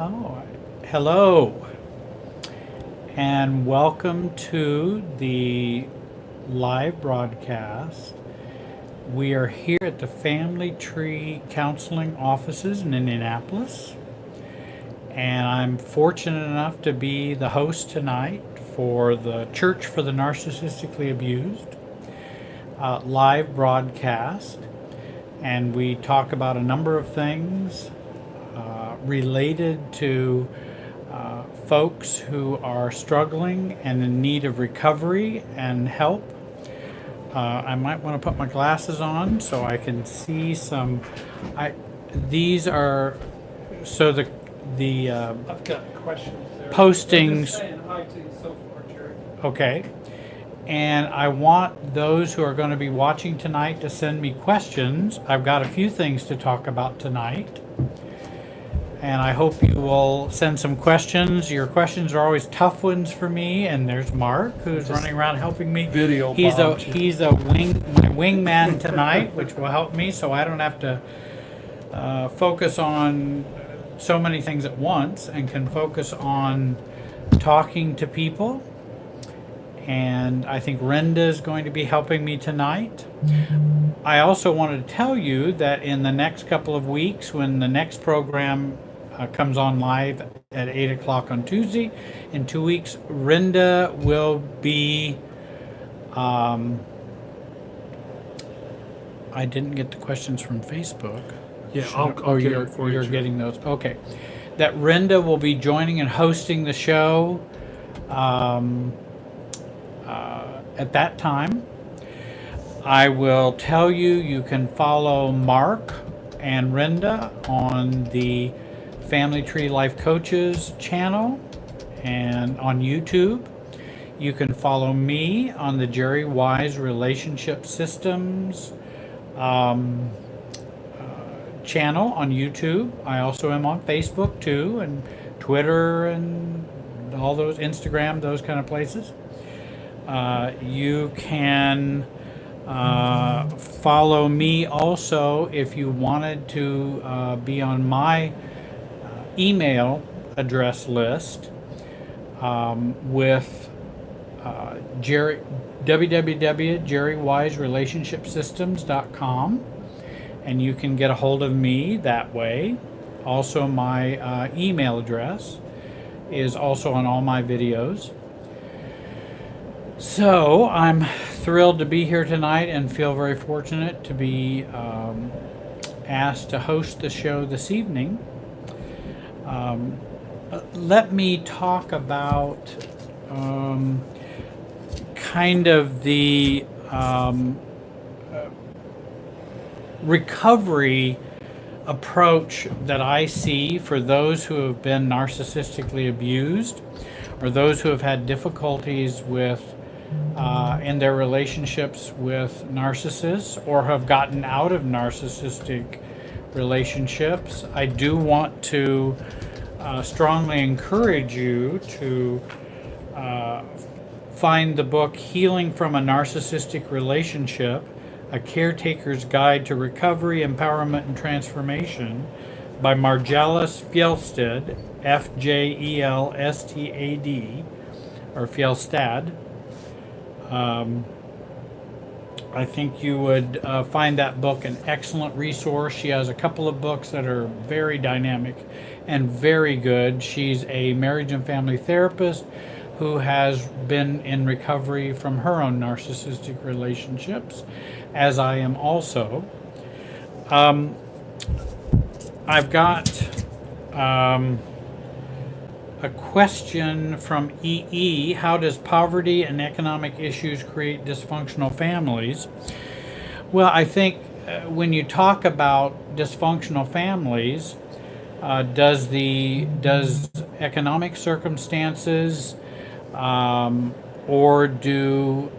Oh, hello, and welcome to the live broadcast. We are here at the Family Tree Counseling offices in Indianapolis, and I'm fortunate enough to be the host tonight for the Church for the Narcissistically Abused live broadcast. And we talk about a number of things related to folks who are struggling and in need of recovery and help. I might want to put my glasses on so I can see some. These are so the I've got questions there. postings. Just saying hi to you so far, Jerry. Okay. And I want those who are going to be watching tonight to send me questions. I've got a few things to talk about tonight. And I hope you will send some questions. Your questions are always tough ones for me. And there's Mark, who's running around helping me. Video He's bombed a you. he's a my wingman tonight, which will help me, so I don't have to focus on so many things at once, and can focus on talking to people. And I think Renda is going to be helping me tonight. I also wanted to tell you that in the next couple of weeks, when the next program comes on live at 8 o'clock on Tuesday, in 2 weeks, Renda will be. I didn't get the questions from Facebook. Yeah, I'll get it for you, you're Jerry. getting those. Okay. That Renda will be joining and hosting the show. At that time, I will tell you, you can follow Mark and Renda on the Family Tree Life Coaches channel and on YouTube. You can follow me on the Jerry Wise Relationship Systems channel on YouTube. I also am on Facebook too, and Twitter and all those, Instagram, those kind of places. You can follow me also if you wanted to be on my email address list with Jerry, www.jerrywiserelationshipsystems.com, and you can get a hold of me that way. Also, my email address is also on all my videos. So I'm thrilled to be here tonight and feel very fortunate to be asked to host the show this evening. Let me talk about kind of the recovery approach that I see for those who have been narcissistically abused, or those who have had difficulties with in their relationships with narcissists, or have gotten out of narcissistic relationships. I do want to strongly encourage you to find the book Healing from a Narcissistic Relationship, A Caretaker's Guide to Recovery, Empowerment, and Transformation by Margelis Fjellstad, F-J-E-L-S-T-A-D, or Fjellstad. I think you would find that book an excellent resource. She has a couple of books that are very dynamic and very good. She's a marriage and family therapist who has been in recovery from her own narcissistic relationships, as I am also. I've got a question from EE. How does poverty and economic issues create dysfunctional families? Well, I think when you talk about dysfunctional families, does economic circumstances or do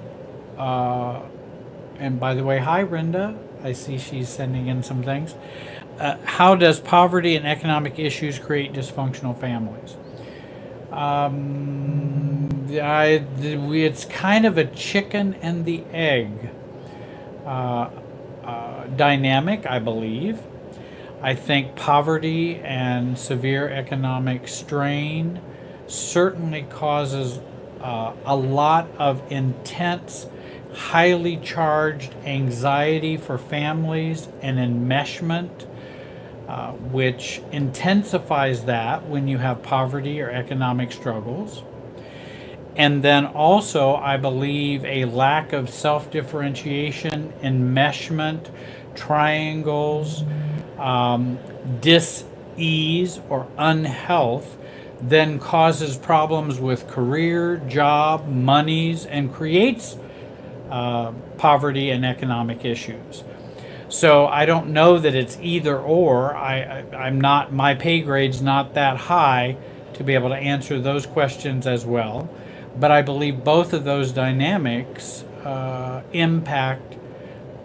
and by the way, hi Renda, I see she's sending in some things. How does poverty and economic issues create dysfunctional families? It's kind of a chicken and the egg dynamic, I believe. I think poverty and severe economic strain certainly causes a lot of intense, highly charged anxiety for families and enmeshment, which intensifies that when you have poverty or economic struggles. And then also, I believe a lack of self-differentiation, enmeshment, triangles, dis-ease or unhealth then causes problems with career, job, monies, and creates poverty and economic issues. So I don't know that it's either or. I'm not, my pay grade's not that high to be able to answer those questions as well. But I believe both of those dynamics impact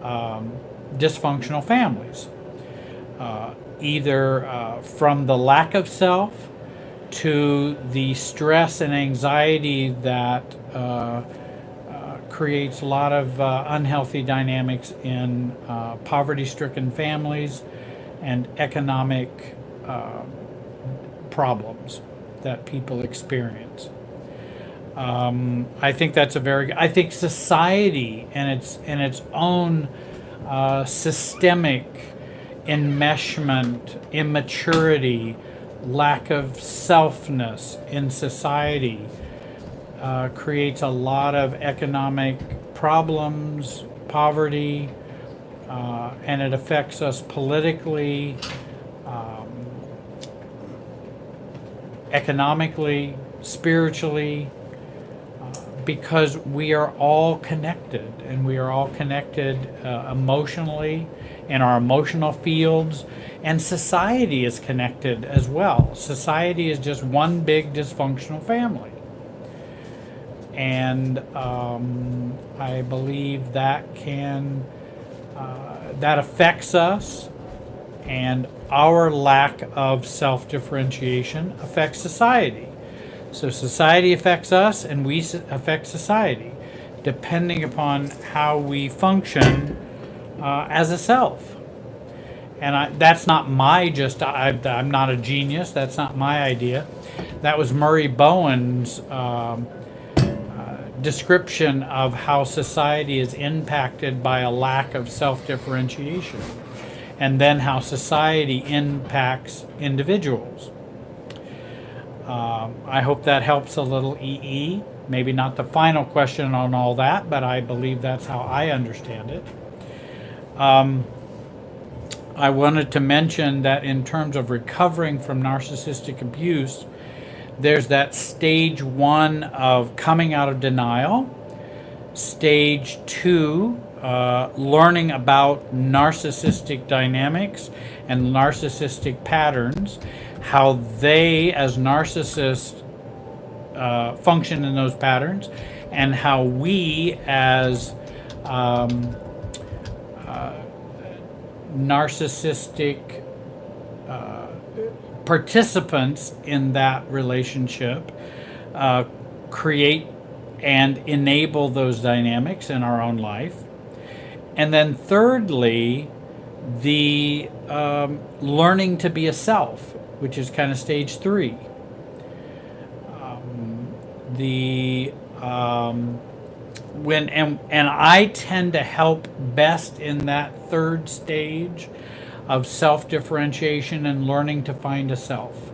dysfunctional families, either from the lack of self to the stress and anxiety that creates a lot of unhealthy dynamics in poverty-stricken families and economic problems that people experience. I think that's I think society and its own systemic enmeshment, immaturity, lack of selfness in society creates a lot of economic problems, poverty, and it affects us politically, economically, spiritually, because we are all connected, and we are all connected emotionally in our emotional fields, and society is connected as well. Society is just one big dysfunctional family. And I believe that that affects us, and our lack of self-differentiation affects society. So society affects us, and we affect society, depending upon how we function as a self. And that's not I'm not a genius, that's not my idea. That was Murray Bowen's description of how society is impacted by a lack of self-differentiation, and then how society impacts individuals. I hope that helps a little, EE. Maybe not the final question on all that, but I believe that's how I understand it. I wanted to mention that in terms of recovering from narcissistic abuse, there's that stage 1 of coming out of denial, stage 2, learning about narcissistic dynamics and narcissistic patterns, how they as narcissists function in those patterns, and how we as narcissistic participants in that relationship create and enable those dynamics in our own life. And then thirdly, the learning to be a self, which is kind of stage 3. And I tend to help best in that third stage of self-differentiation and learning to find a self.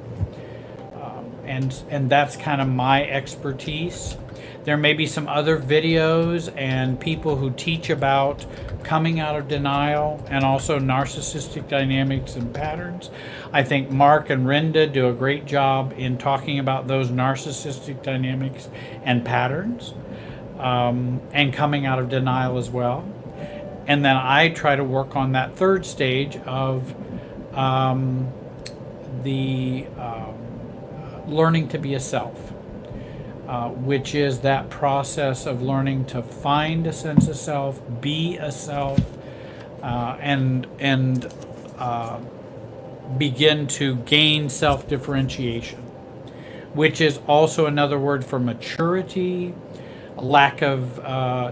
And that's kind of my expertise. There may be some other videos and people who teach about coming out of denial and also narcissistic dynamics and patterns. I think Mark and Rinda do a great job in talking about those narcissistic dynamics and patterns, and coming out of denial as well. And then I try to work on that third stage of learning to be a self, which is that process of learning to find a sense of self, be a self, and begin to gain self-differentiation, which is also another word for maturity, lack of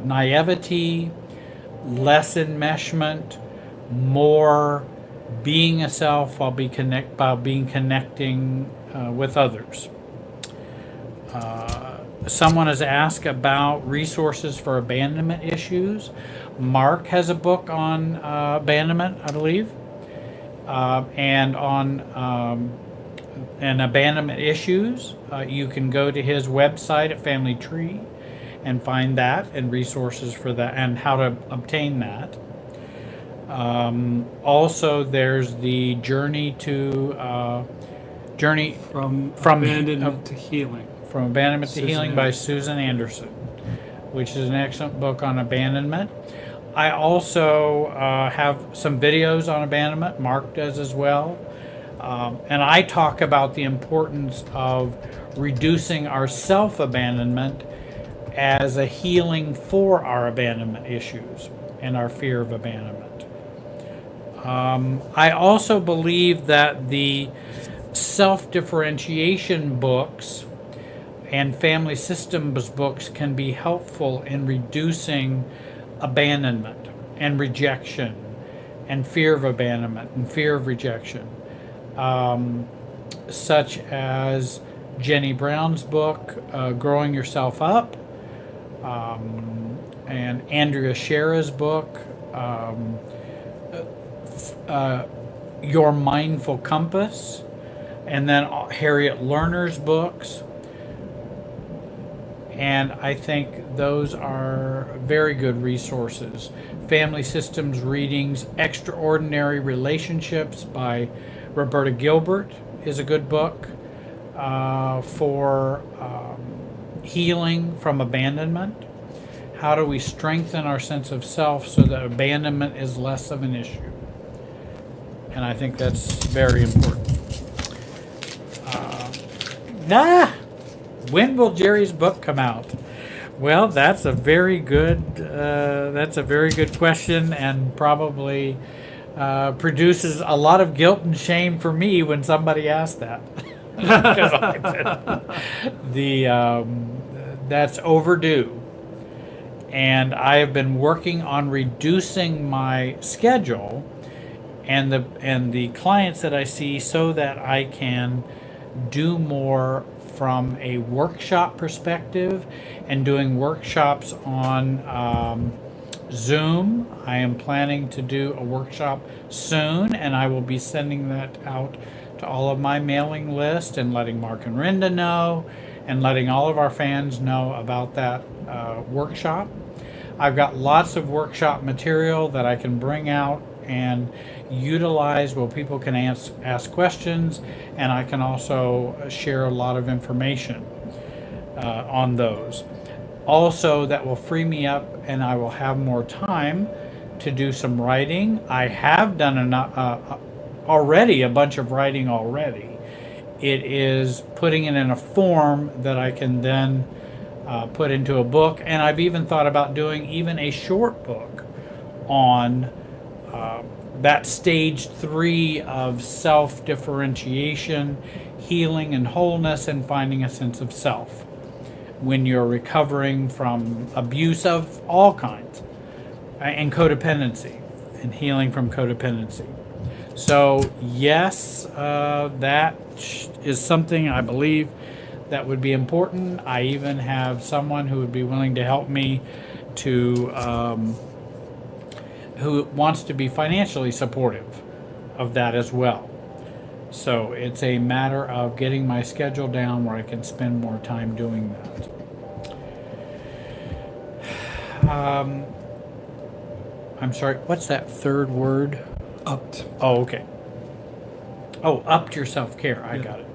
naivety, less enmeshment, more being a self while being connecting with others. Someone has asked about resources for abandonment issues. Mark has a book on abandonment, I believe, and on and abandonment issues. You can go to his website at Family Tree and find that and resources for that and how to obtain that. Also, there's the journey From From- abandonment to healing. from Abandonment to Susan Healing by Anderson. Susan Anderson, which is an excellent book on abandonment. I also have some videos on abandonment. Mark does as well. And I talk about the importance of reducing our self-abandonment as a healing for our abandonment issues and our fear of abandonment. I also believe that the self-differentiation books and family systems books can be helpful in reducing abandonment and rejection and fear of abandonment and fear of rejection, such as Jenny Brown's book, Growing Yourself Up, and Andrea Shera's book, Your Mindful Compass, and then Harriet Lerner's books. And I think those are very good resources. Family Systems Readings, Extraordinary Relationships by Roberta Gilbert is a good book for healing from abandonment. How do we strengthen our sense of self so that abandonment is less of an issue? And I think that's very important. When will Jerry's book come out? Well, that's a very good question, and probably produces a lot of guilt and shame for me when somebody asks that. That's overdue, and I have been working on reducing my schedule and the clients that I see so that I can do more from a workshop perspective and doing workshops on Zoom. I am planning to do a workshop soon, and I will be sending that out to all of my mailing list and letting Mark and Rinda know and letting all of our fans know about that workshop. I've got lots of workshop material that I can bring out and utilize where people can ask questions, and I can also share a lot of information on those. Also, that will free me up and I will have more time to do some writing. I have done already a bunch of writing already. It is putting it in a form that I can then put into a book, and I've even thought about doing even a short book on that stage 3 of self-differentiation, healing and wholeness, and finding a sense of self when you're recovering from abuse of all kinds and codependency and healing from codependency. So yes, that is something I believe that would be important. I even have someone who would be willing to help me to who wants to be financially supportive of that as well. So it's a matter of getting my schedule down where I can spend more time doing that. I'm sorry, what's that third word? Upped. Oh, okay. Oh, upped your self-care. I got it.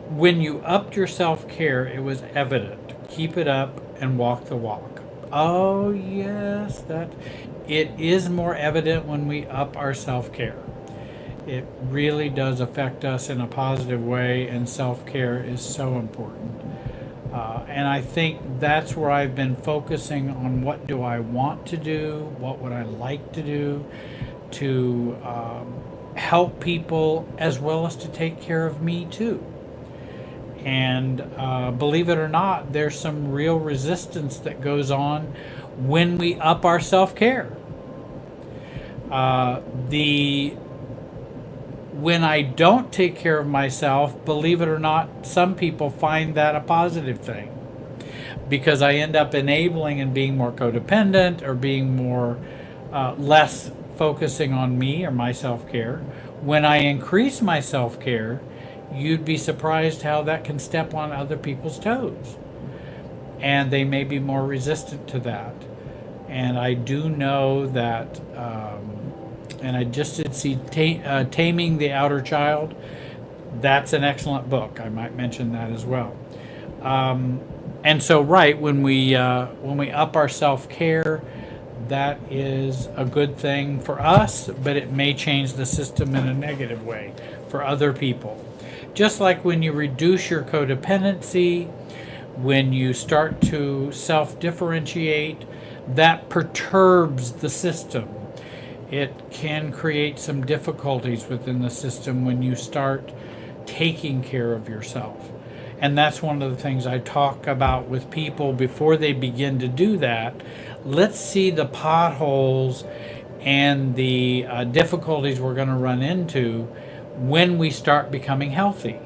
When you upped your self-care, it was evident. Keep it up and walk the walk. Oh, yes, that it is more evident when we up our self-care. It really does affect us in a positive way, and self-care is so important. And I think that's where I've been focusing on what do I want to do, what would I like to do to help people as well as to take care of me too. And believe it or not, there's some real resistance that goes on when we up our self-care. The when I don't take care of myself, believe it or not, some people find that a positive thing because I end up enabling and being more codependent or being more less focusing on me or my self-care. When I increase my self-care, you'd be surprised how that can step on other people's toes, and they may be more resistant to that. And I do know that, and I just did see Taming the Outer Child. That's an excellent book. I might mention that as well. And so, right, when we up our self-care, that is a good thing for us, but it may change the system in a negative way for other people. Just like when you reduce your codependency, when you start to self-differentiate, that perturbs the system. It can create some difficulties within the system when you start taking care of yourself. And that's one of the things I talk about with people before they begin to do that. Let's see the potholes and the difficulties we're going to run into when we start becoming healthy.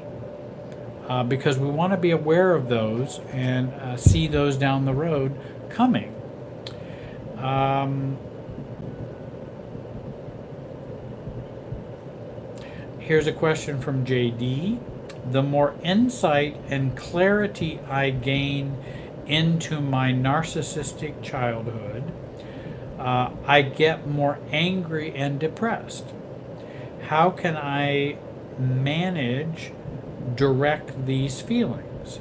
Because we want to be aware of those and see those down the road coming. Here's a question from JD. The more insight and clarity I gain into my narcissistic childhood, I get more angry and depressed. How can I direct these feelings?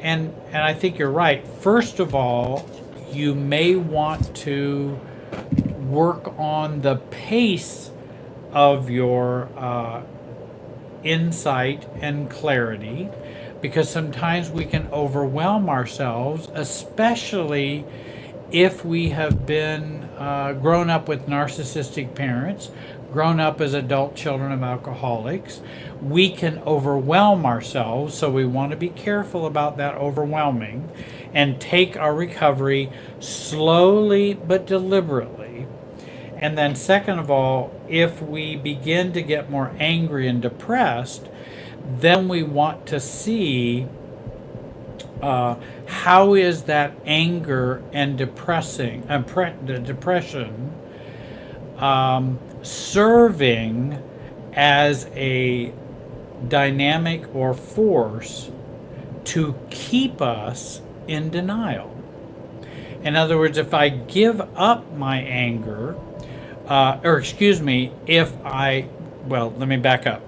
And I think you're right. First of all, you may want to work on the pace of your insight and clarity, because sometimes we can overwhelm ourselves, especially if we have been grown up with narcissistic parents, grown up as adult children of alcoholics. We can overwhelm ourselves, so we want to be careful about that overwhelming and take our recovery slowly but deliberately. And then second of all, if we begin to get more angry and depressed, then we want to see how is that anger and depression serving as a dynamic or force to keep us in denial. In other words, if I give up my anger, let me back up.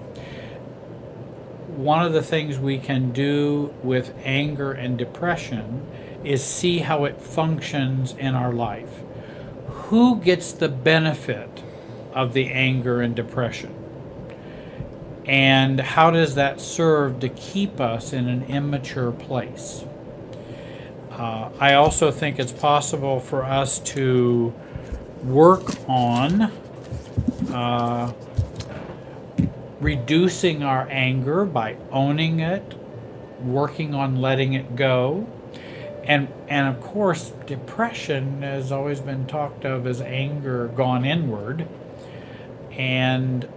One of the things we can do with anger and depression is see how it functions in our life. Who gets the benefit of the anger and depression? And how does that serve to keep us in an immature place? I also think it's possible for us to work on reducing our anger by owning it, working on letting it go. And of course, depression has always been talked of as anger gone inward. And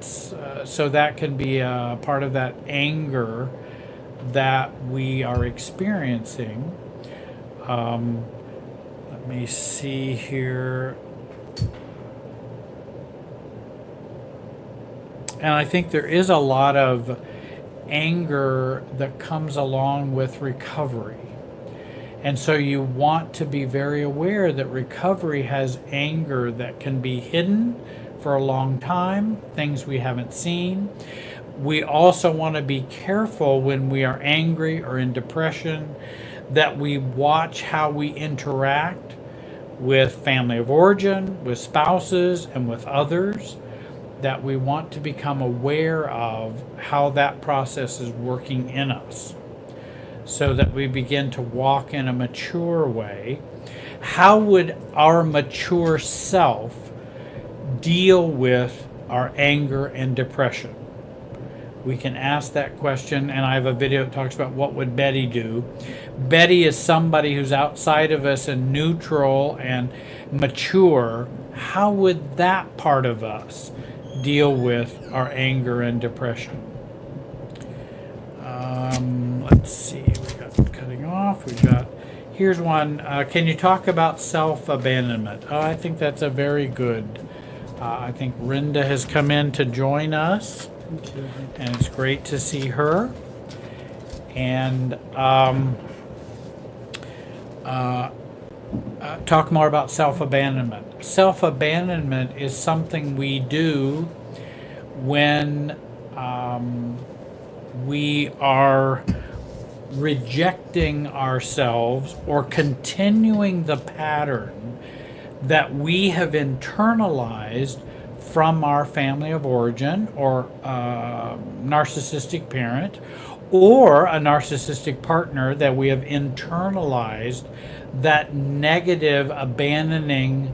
so that can be a part of that anger that we are experiencing. Let me see here. And I think there is a lot of anger that comes along with recovery. And so you want to be very aware that recovery has anger that can be hidden for a long time, things we haven't seen. We also want to be careful when we are angry or in depression that we watch how we interact with family of origin, with spouses, and with others, that we want to become aware of how that process is working in us so that we begin to walk in a mature way. How would our mature self deal with our anger and depression? We can ask that question, and I have a video that talks about what would Betty do. Betty is somebody who's outside of us and neutral and mature. How would that part of us deal with our anger and depression? Let's see, we got cutting off. We got, here's one. Can you talk about self-abandonment? Oh, I think that's a very good. I think Rinda has come in to join us, Thank you. and it's great to see her. And talk more about self-abandonment. Self-abandonment is something we do when we are rejecting ourselves or continuing the pattern that we have internalized from our family of origin, or narcissistic parent, or a narcissistic partner that we have internalized that negative abandoning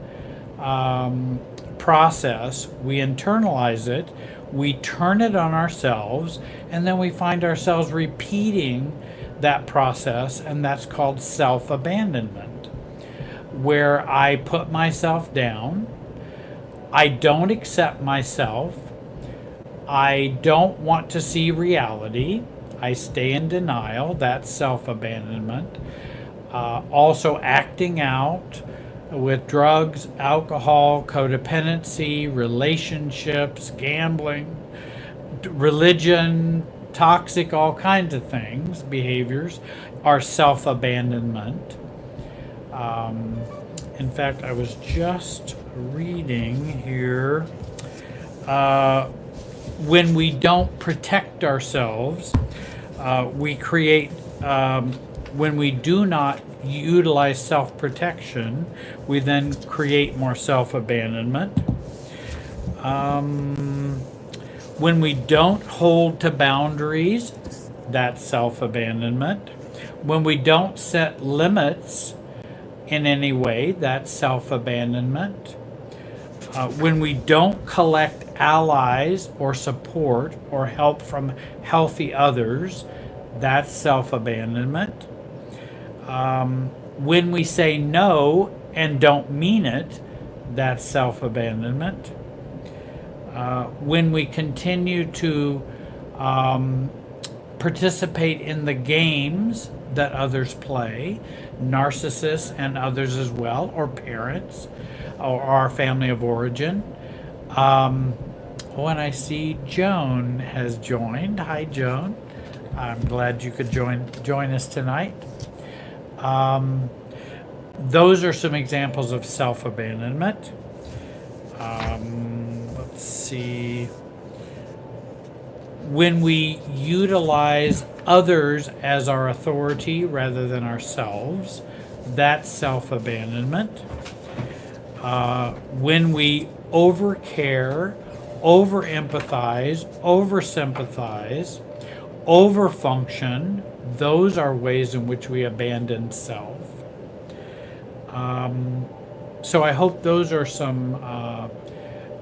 process. We internalize it, we turn it on ourselves, and then we find ourselves repeating that process, and that's called self-abandonment, where I put myself down, I don't accept myself, I don't want to see reality, I stay in denial, that's self-abandonment. Also acting out with drugs, alcohol, codependency, relationships, gambling, religion, toxic, all kinds of things, behaviors are self-abandonment. In fact, I was just reading here, when we don't protect ourselves, we create, when we do not utilize self-protection, we then create more self-abandonment. When we don't hold to boundaries, that's self-abandonment. When we don't set limits in any way, that's self-abandonment. When we don't collect allies or support or help from healthy others, that's self-abandonment. When we say no and don't mean it, that's self-abandonment. When we continue to participate in the games that others play, narcissists and others as well, or parents, or our family of origin. When I see Joan has joined. Hi, Joan. I'm glad you could join us tonight. Those are some examples of self-abandonment. Let's see. When we utilize others as our authority rather than ourselves, that's self-abandonment. When we overcare, over-empathize, over-sympathize, overfunction, those are ways in which we abandon self. So I hope those are some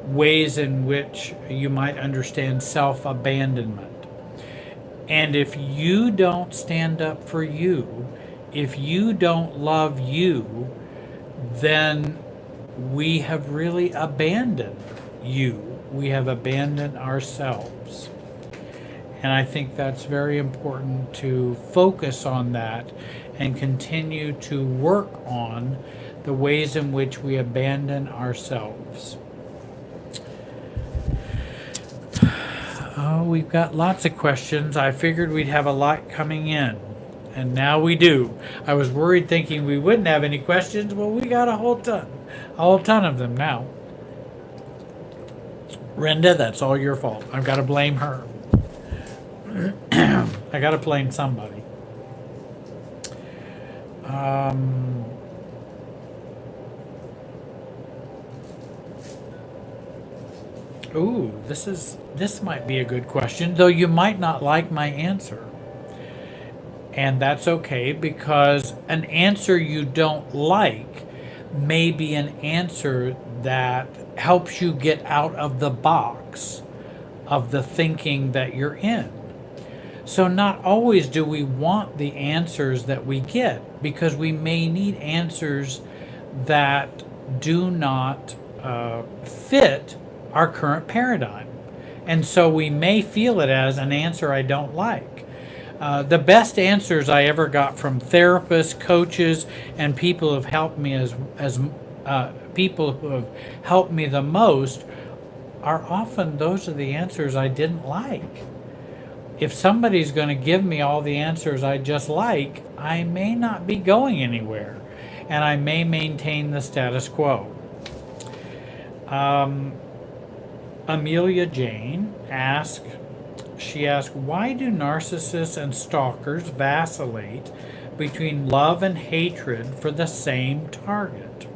ways in which you might understand self-abandonment. And if you don't stand up for you, if you don't love you, then we have really abandoned you. We have abandoned ourselves. And I think that's very important to focus on that and continue to work on the ways in which we abandon ourselves. Oh, we've got lots of questions. I figured we'd have a lot coming in, and now we do. I was worried thinking we wouldn't have any questions. Well, we got a whole ton of them now. Rinda, that's all your fault. I've got to blame her. I got to blame somebody. Ooh, this might be a good question, though you might not like my answer. And that's okay, because an answer you don't like may be an answer that helps you get out of the box of the thinking that you're in. So not always do we want the answers that we get, because we may need answers that do not fit our current paradigm. And so we may feel it as an answer I don't like. The best answers I ever got from therapists, coaches, and people who have helped me as people who have helped me the most are often those are the answers I didn't like. If somebody's going to give me all the answers I just like, I may not be going anywhere, and I may maintain the status quo. Amelia Jane asked, why do narcissists and stalkers vacillate between love and hatred for the same target?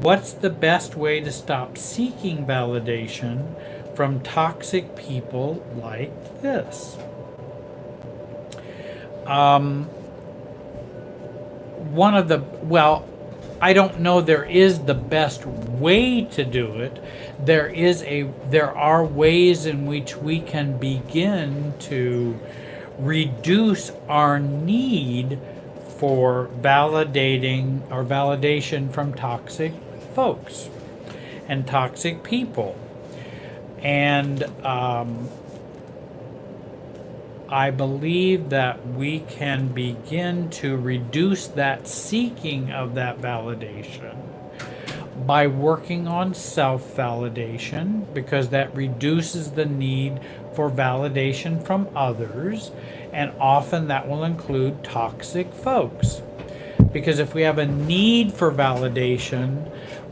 What's the best way to stop seeking validation from toxic people like this? I don't know there is the best way to do it. There are ways in which we can begin to reduce our need for validation from toxic folks and toxic people. And I believe that we can begin to reduce that seeking of that validation by working on self-validation, because that reduces the need for validation from others, and often that will include toxic folks. Because if we have a need for validation,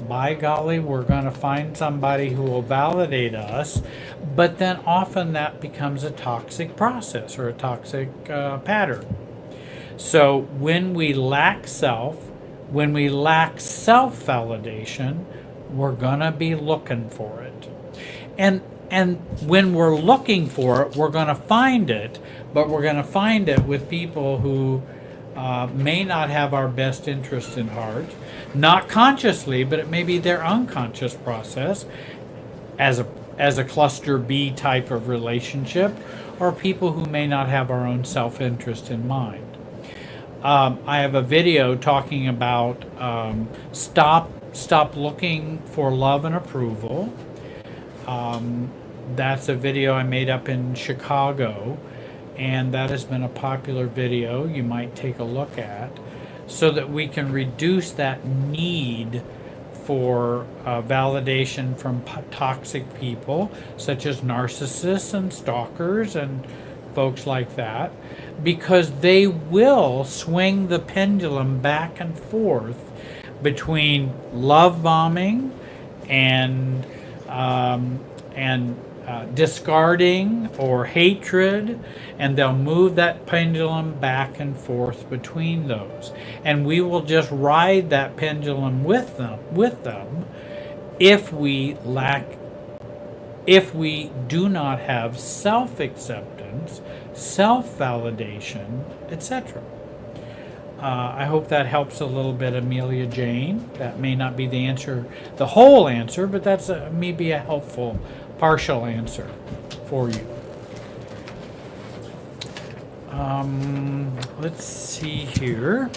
by golly, we're going to find somebody who will validate us, but then often that becomes a toxic process or a toxic pattern. So when we lack self-validation, we're going to be looking for it. And when we're looking for it, we're going to find it, but we're going to find it with people who may not have our best interest in heart, not consciously, but it may be their unconscious process as a cluster B type of relationship, or people who may not have our own self-interest in mind. I have a video talking about stop looking for love and approval. That's a video I made up in Chicago, and that has been a popular video you might take a look at, so that we can reduce that need for validation from toxic people, such as narcissists and stalkers and folks like that, because they will swing the pendulum back and forth between love bombing and discarding or hatred, and they'll move that pendulum back and forth between those, and we will just ride that pendulum with them if we do not have self-acceptance, self-validation, etc. I hope that helps a little bit, Amelia Jane. That may not be the whole answer, but that's maybe a helpful partial answer for you. Let's see here.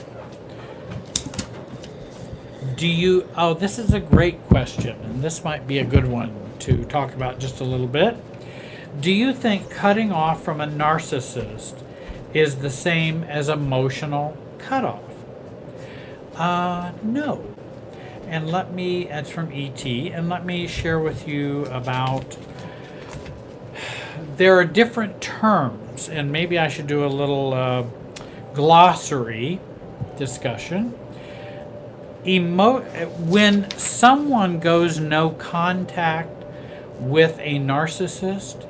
This is a great question, and this might be a good one to talk about just a little bit. Do you think cutting off from a narcissist is the same as emotional cutoff? No. And it's from ET, and let me share with you about, there are different terms, and maybe I should do a little glossary discussion. When someone goes no contact with a narcissist,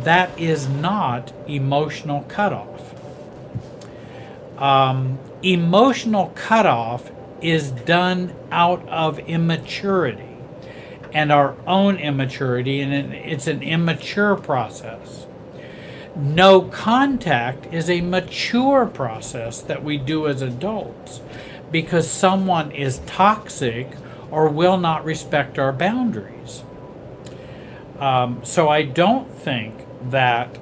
that is not emotional cutoff. Emotional cutoff is done out of immaturity and our own immaturity, and it's an immature process. No contact is a mature process that we do as adults, because someone is toxic or will not respect our boundaries. So I don't think that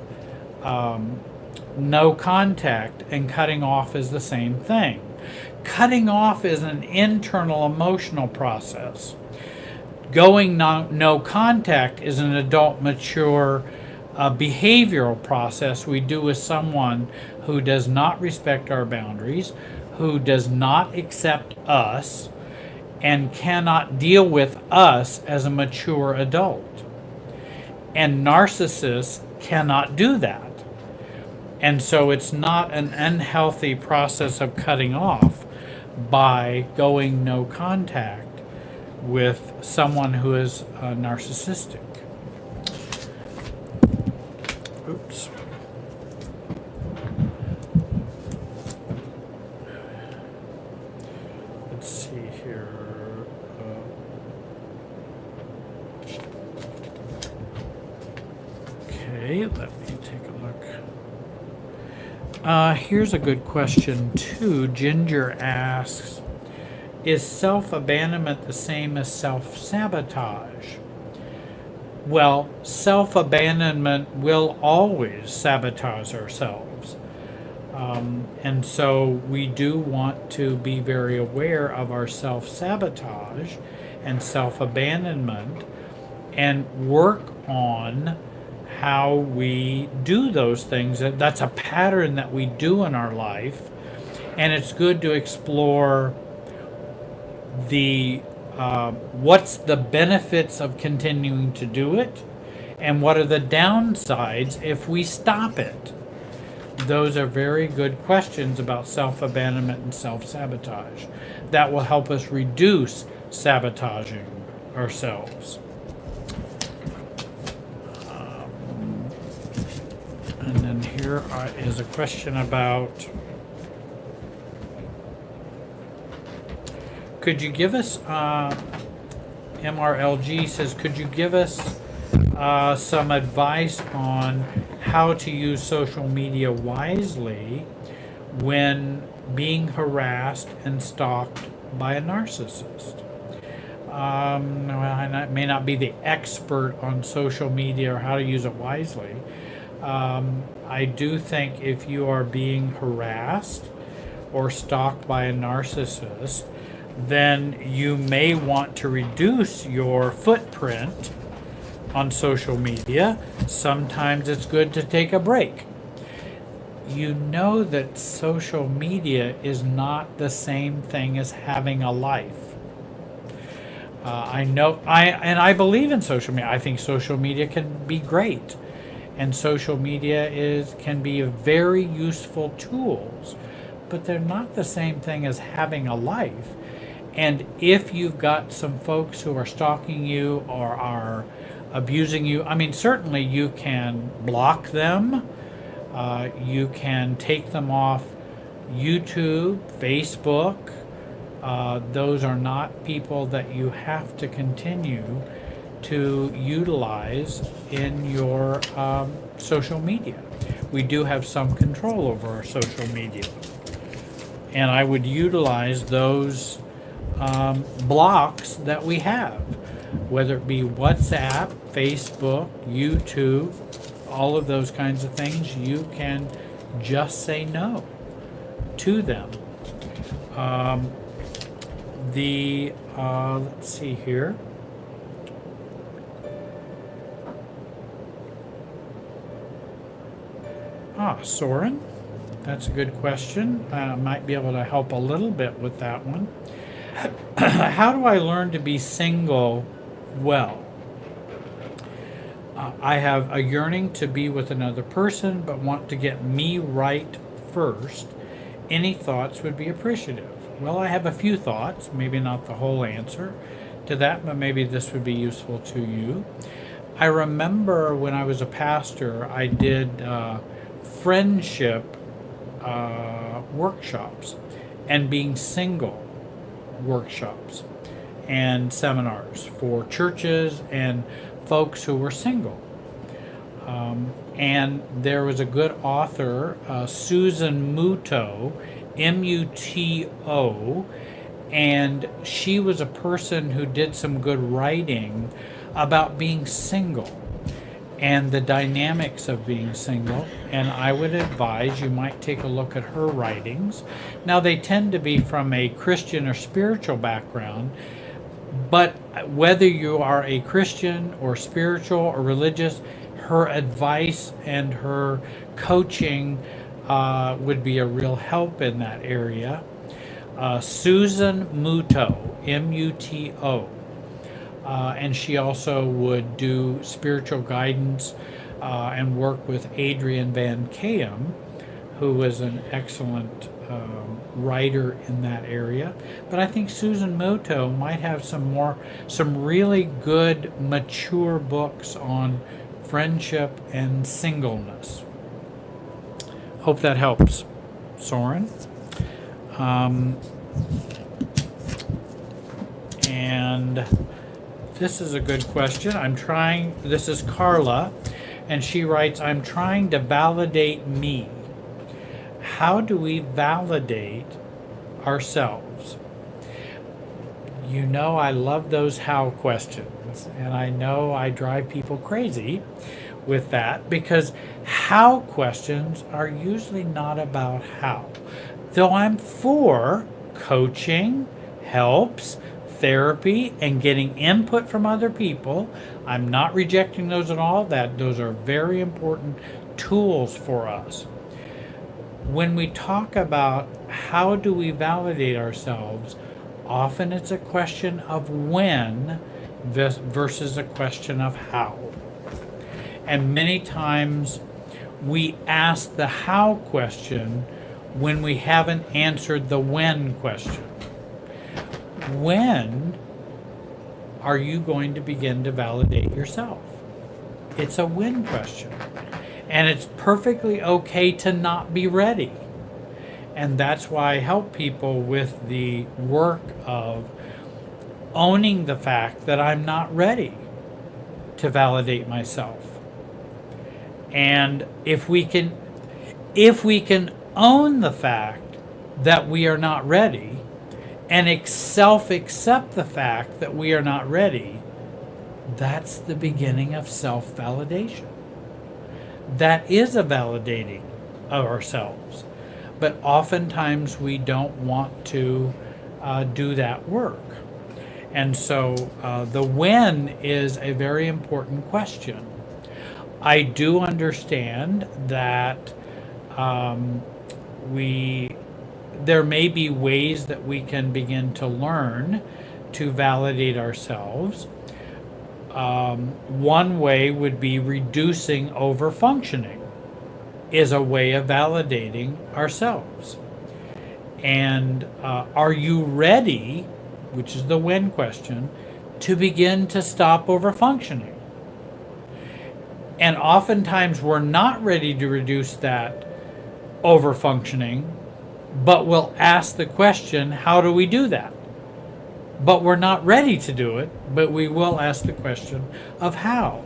no contact and cutting off is the same thing. Cutting off is an internal emotional process. Going no contact is an adult, mature behavioral process we do with someone who does not respect our boundaries, who does not accept us, and cannot deal with us as a mature adult. And narcissists cannot do that. And so it's not an unhealthy process of cutting off by going no contact with someone who is narcissistic. Oops. Let's see here. Okay, let me take a look. Here's a good question too. Ginger asks, is self-abandonment the same as self-sabotage? Well, self-abandonment will always sabotage ourselves. And so we do want to be very aware of our self-sabotage and self-abandonment and work on how we do those things. That's a pattern that we do in our life, and it's good to explore the what's the benefits of continuing to do it, and what are the downsides if we stop it. Those are very good questions about self-abandonment and self-sabotage. That will help us reduce sabotaging ourselves. And then here is a question about, could you give us, MRLG says, could you give us some advice on how to use social media wisely when being harassed and stalked by a narcissist? I may not be the expert on social media or how to use it wisely. I do think if you are being harassed or stalked by a narcissist, then you may want to reduce your footprint on social media. Sometimes it's good to take a break. You know that social media is not the same thing as having a life. I believe in social media. I think social media can be great, and social media can be very useful tools, but they're not the same thing as having a life. And if you've got some folks who are stalking you or are abusing you, I mean, certainly you can block them. You can take them off YouTube, Facebook. Those are not people that you have to continue to utilize in your social media. We do have some control over our social media. And I would utilize those blocks that we have, whether it be WhatsApp, Facebook, YouTube, all of those kinds of things. You can just say no to them. Let's see here. Soren, that's a good question. Might be able to help a little bit with that one. How do I learn to be single well? I have a yearning to be with another person, but want to get me right first. Any thoughts would be appreciative. Well, I have a few thoughts, maybe not the whole answer to that, but maybe this would be useful to you. I remember when I was a pastor, I did friendship workshops and being single workshops and seminars for churches and folks who were single. And there was a good author, Susan Muto, M-U-T-O, and she was a person who did some good writing about being single. and the dynamics of being single. And I would advise you might take a look at her writings. Now, they tend to be from a Christian or spiritual background, but whether you are a Christian or spiritual or religious, her advice and her coaching would be a real help in that area. Susan Muto, M-U-T-O. And she also would do spiritual guidance and work with Adrian Van Kaem, who was an excellent writer in that area. But I think Susan Muto might have some really good, mature books on friendship and singleness. Hope that helps, Soren. And this is a good question. This is Carla, and she writes, I'm trying to validate me. How do we validate ourselves? You know, I love those how questions, and I know I drive people crazy with that because how questions are usually not about how. Though I'm for coaching, helps, therapy, and getting input from other people, I'm not rejecting those at all. Those are very important tools for us. When we talk about how do we validate ourselves, often it's a question of when versus a question of how. And many times we ask the how question when we haven't answered the when question. When are you going to begin to validate yourself? It's a when question. And it's perfectly okay to not be ready. And that's why I help people with the work of owning the fact that I'm not ready to validate myself. And if we can own the fact that we are not ready and self-accept the fact that we are not ready, that's the beginning of self-validation. That is a validating of ourselves. But oftentimes we don't want to do that work. And so the when is a very important question. I do understand that there may be ways that we can begin to learn to validate ourselves. One way would be reducing overfunctioning is a way of validating ourselves. And are you ready, which is the when question, to begin to stop overfunctioning? And oftentimes we're not ready to reduce that overfunctioning, but we'll ask the question, how do we do that? But we're not ready to do it, but we will ask the question of how.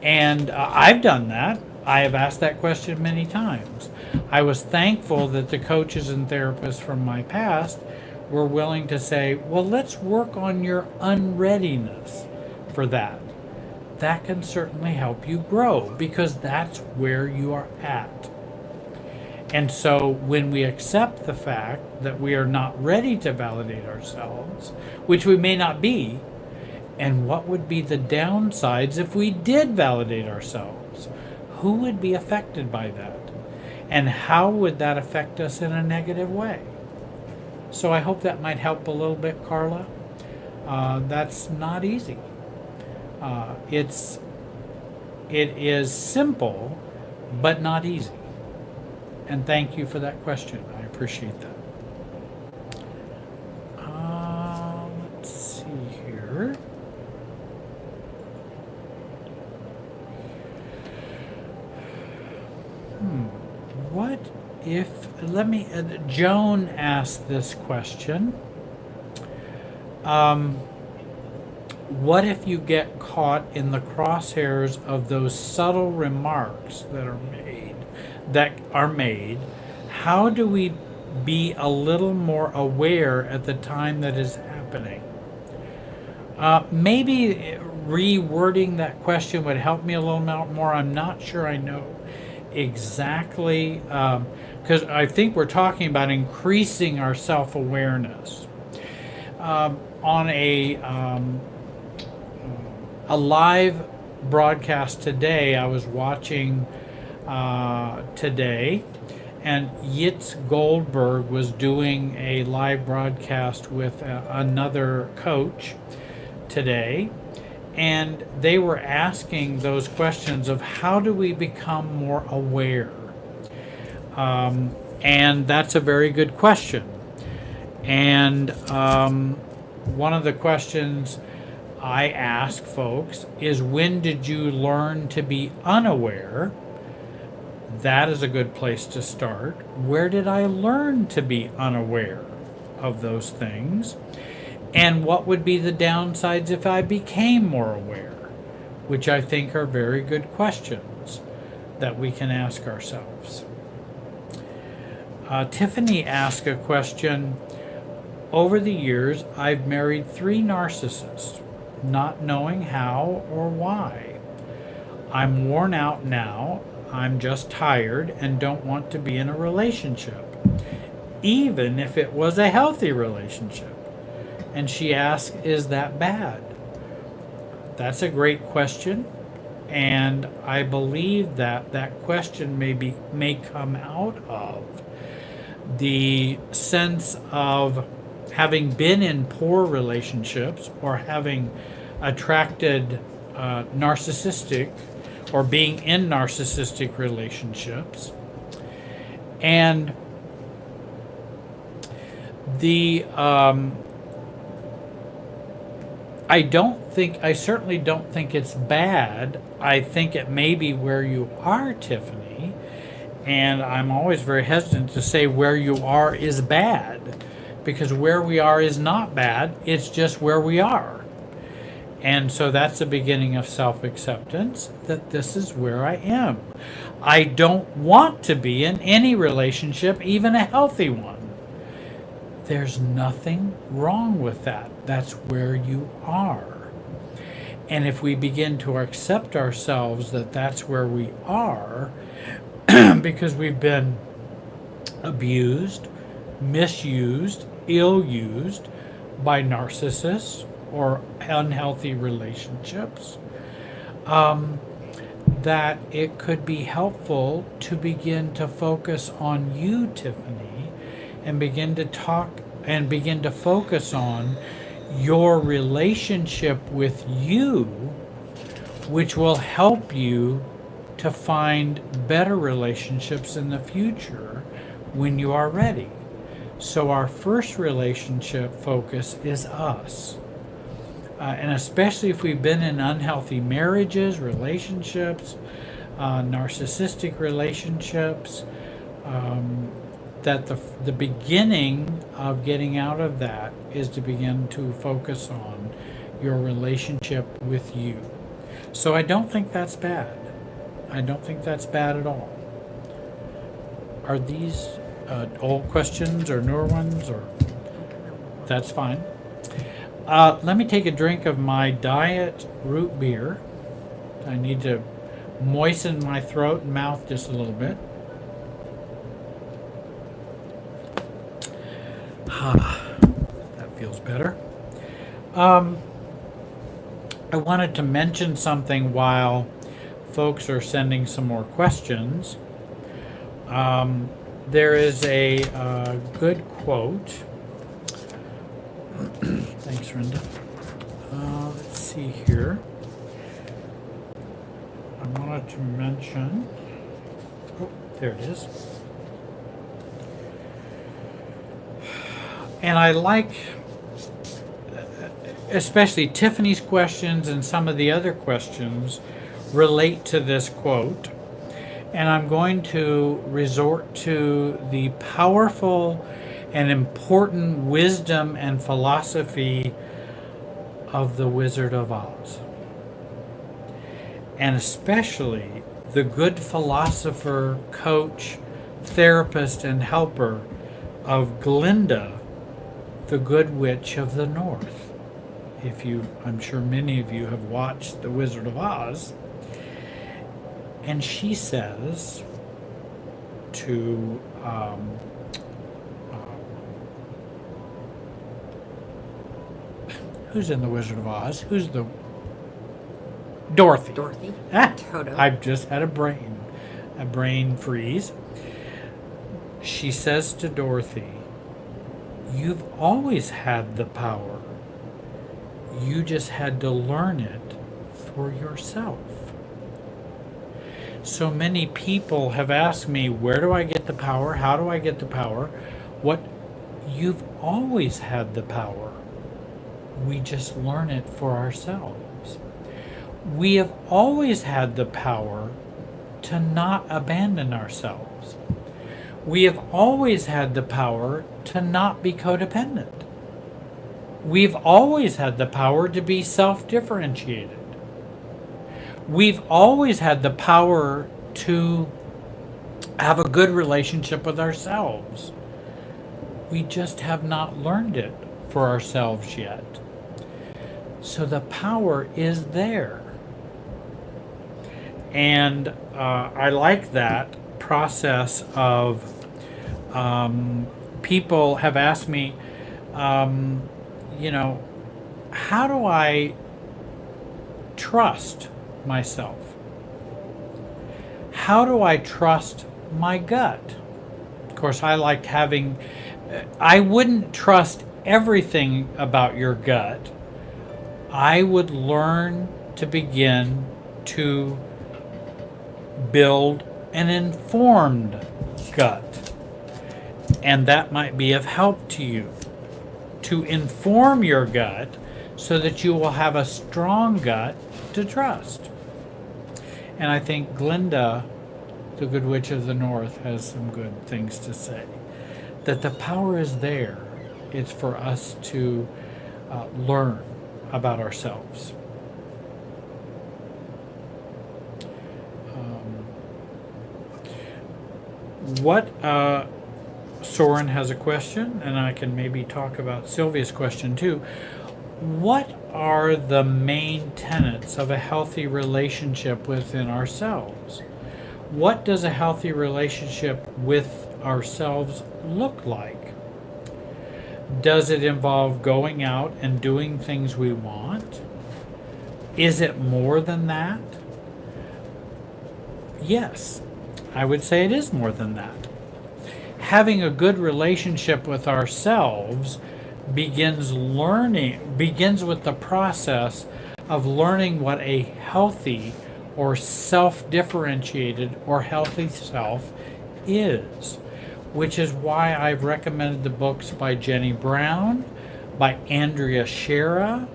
And I've done that. I have asked that question many times. I was thankful that the coaches and therapists from my past were willing to say, well, let's work on your unreadiness for that. That can certainly help you grow because that's where you are at. And so when we accept the fact that we are not ready to validate ourselves, which we may not be, and what would be the downsides if we did validate ourselves? Who would be affected by that? And how would that affect us in a negative way? So I hope that might help a little bit, Carla. That's not easy. It is simple, but not easy. And thank you for that question. I appreciate that. Let's see here. What if, Joan asked this question. What if you get caught in the crosshairs of those subtle remarks that are made? How do we be a little more aware at the time that is happening? Maybe rewording that question would help me a little more. I'm not sure I know exactly, because I think we're talking about increasing our self-awareness. On a live broadcast today, I was watching today, and Yitz Goldberg was doing a live broadcast with another coach today, and they were asking those questions of how do we become more aware, and that's a very good question. And one of the questions I ask folks is, when did you learn to be unaware? That is a good place to start. Where did I learn to be unaware of those things? And what would be the downsides if I became more aware? Which I think are very good questions that we can ask ourselves. Tiffany asked a question. Over the years, I've married 3 narcissists, not knowing how or why. I'm worn out now. I'm just tired and don't want to be in a relationship, even if it was a healthy relationship. And she asked, is that bad? That's a great question. And I believe that that question may come out of the sense of having been in poor relationships, or having attracted narcissistic, or being in narcissistic relationships. And the I certainly don't think it's bad. I think it may be where you are, Tiffany, and I'm always very hesitant to say where you are is bad, because where we are is not bad, it's just where we are. And so that's the beginning of self-acceptance, that this is where I am. I don't want to be in any relationship, even a healthy one. There's nothing wrong with that. That's where you are. And if we begin to accept ourselves that that's where we are, because we've been abused, misused, ill-used by narcissists or unhealthy relationships, that it could be helpful to begin to focus on you, Tiffany, and begin to focus on your relationship with you, which will help you to find better relationships in the future when you are ready. So our first relationship focus is us. And especially if we've been in unhealthy marriages, relationships, narcissistic relationships, that the beginning of getting out of that is to begin to focus on your relationship with you. So I don't think that's bad. I don't think that's bad at all. Are these old questions or newer ones? Or that's fine. Let me take a drink of my diet root beer. I need to moisten my throat and mouth just a little bit. That feels better. I wanted to mention something while folks are sending some more questions. There is a good quote. Thanks, Renda. Let's see here. I wanted to mention. Oh, there it is. And I like, especially Tiffany's questions and some of the other questions relate to this quote. And I'm going to resort to the powerful and important wisdom and philosophy of the Wizard of Oz. And especially the good philosopher, coach, therapist, and helper of Glinda, the Good Witch of the North. I'm sure many of you have watched The Wizard of Oz. And she says to who's in The Wizard of Oz? Who's the Dorothy? Dorothy. Toto. I've just had a brain freeze. She says to Dorothy, "You've always had the power. You just had to learn it for yourself." So many people have asked me, where do I get the power? How do I get the power? You've always had the power. We just learn it for ourselves. We have always had the power to not abandon ourselves. We have always had the power to not be codependent. We've always had the power to be self-differentiated. We've always had the power to have a good relationship with ourselves. We just have not learned it for ourselves yet. So the power is there. And I like that process of people have asked me, how do I trust myself? How do I trust my gut? Of course, I wouldn't trust everything about your gut. I would learn to begin to build an informed gut. And that might be of help to you, to inform your gut so that you will have a strong gut to trust. And I think Glinda, the Good Witch of the North, has some good things to say. That the power is there. It's for us to learn about ourselves. Soren has a question, and I can maybe talk about Sylvia's question too. What are the main tenets of a healthy relationship within ourselves? What does a healthy relationship with ourselves look like? Does it involve going out and doing things we want? Is it more than that? Yes, I would say it is more than that. Having a good relationship with ourselves begins with the process of learning what a healthy or self-differentiated or healthy self is, which is why I've recommended the books by Jenny Brown, by Andrea Shera,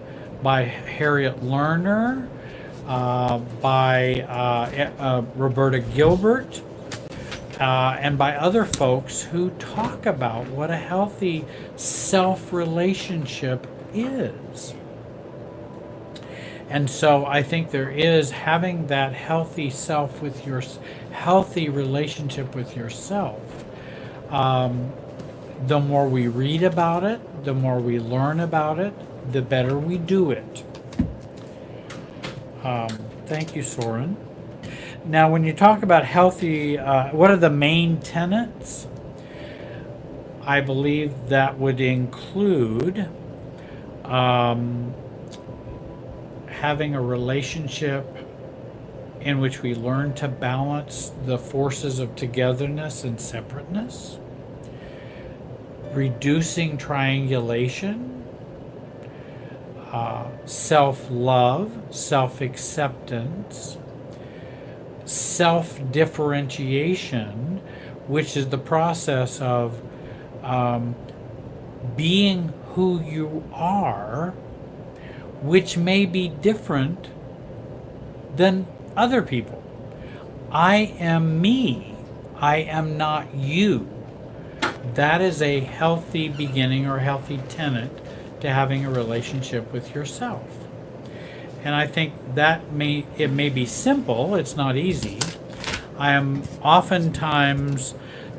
by Harriet Lerner, by Roberta Gilbert, and by other folks who talk about what a healthy self-relationship is. And so I think there is having that healthy healthy relationship with yourself. The more we read about it, the more we learn about it, the better we do it. Thank you, Soren. Now, when you talk about healthy, what are the main tenets? I believe that would include having a relationship in which we learn to balance the forces of togetherness and separateness, reducing triangulation, self-love, self-acceptance, self-differentiation, which is the process of being who you are, which may be different than other people. I am me. I am not you. That is a healthy beginning or healthy tenet to having a relationship with yourself. And I think it may be simple, it's not easy. I am oftentimes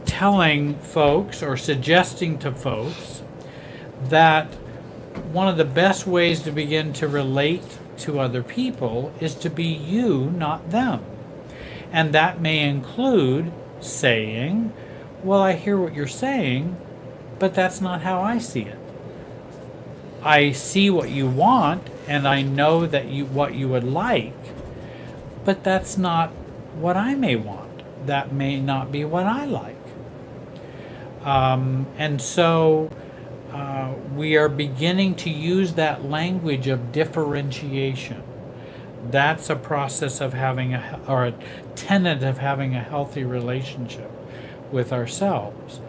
telling folks or suggesting to folks that one of the best ways to begin to relate to other people is to be you, not them. And that may include saying, well, I hear what you're saying, but that's not how I see it. I see what you want, and I know that what you would like, but that's not what I may want. That may not be what I like. And so we are beginning to use that language of differentiation. That's a process of having or a tenet of having a healthy relationship with ourselves.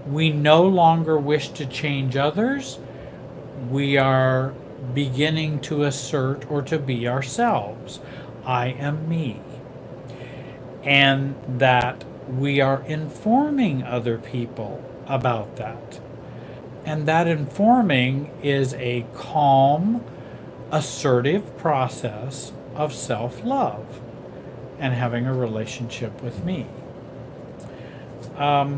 We no longer wish to change others. We are beginning to assert or to be ourselves. I am me. And that we are informing other people about that. And that informing is a calm, assertive process of self-love and having a relationship with me. I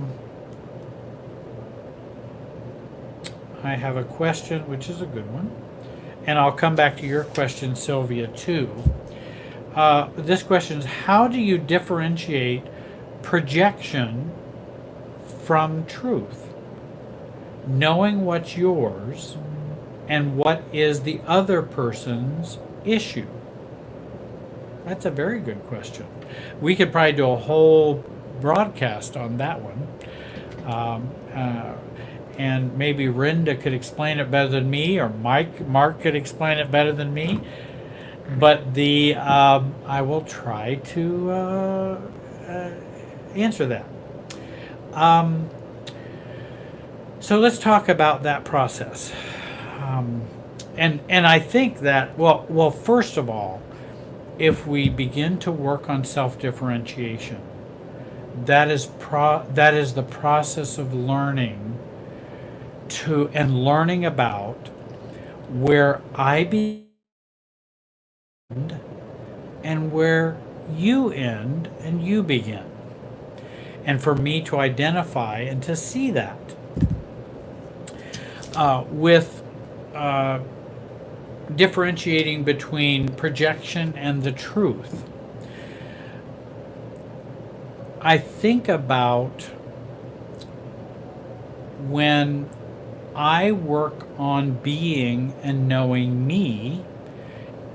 have a question, which is a good one, and I'll come back to your question, Sylvia, too. This question is, how do you differentiate projection from truth? Knowing what's yours and what is the other person's issue? That's a very good question. We could probably do a whole broadcast on that one. And maybe Rinda could explain it better than me, or Mark could explain it better than me. But I will try to answer that. So let's talk about that process. And I think that, well, first of all, if we begin to work on self-differentiation, that is the process of learning about where I begin and where you end and you begin. And for me to identify and to see that. With differentiating between projection and the truth, I think about when I work on being and knowing me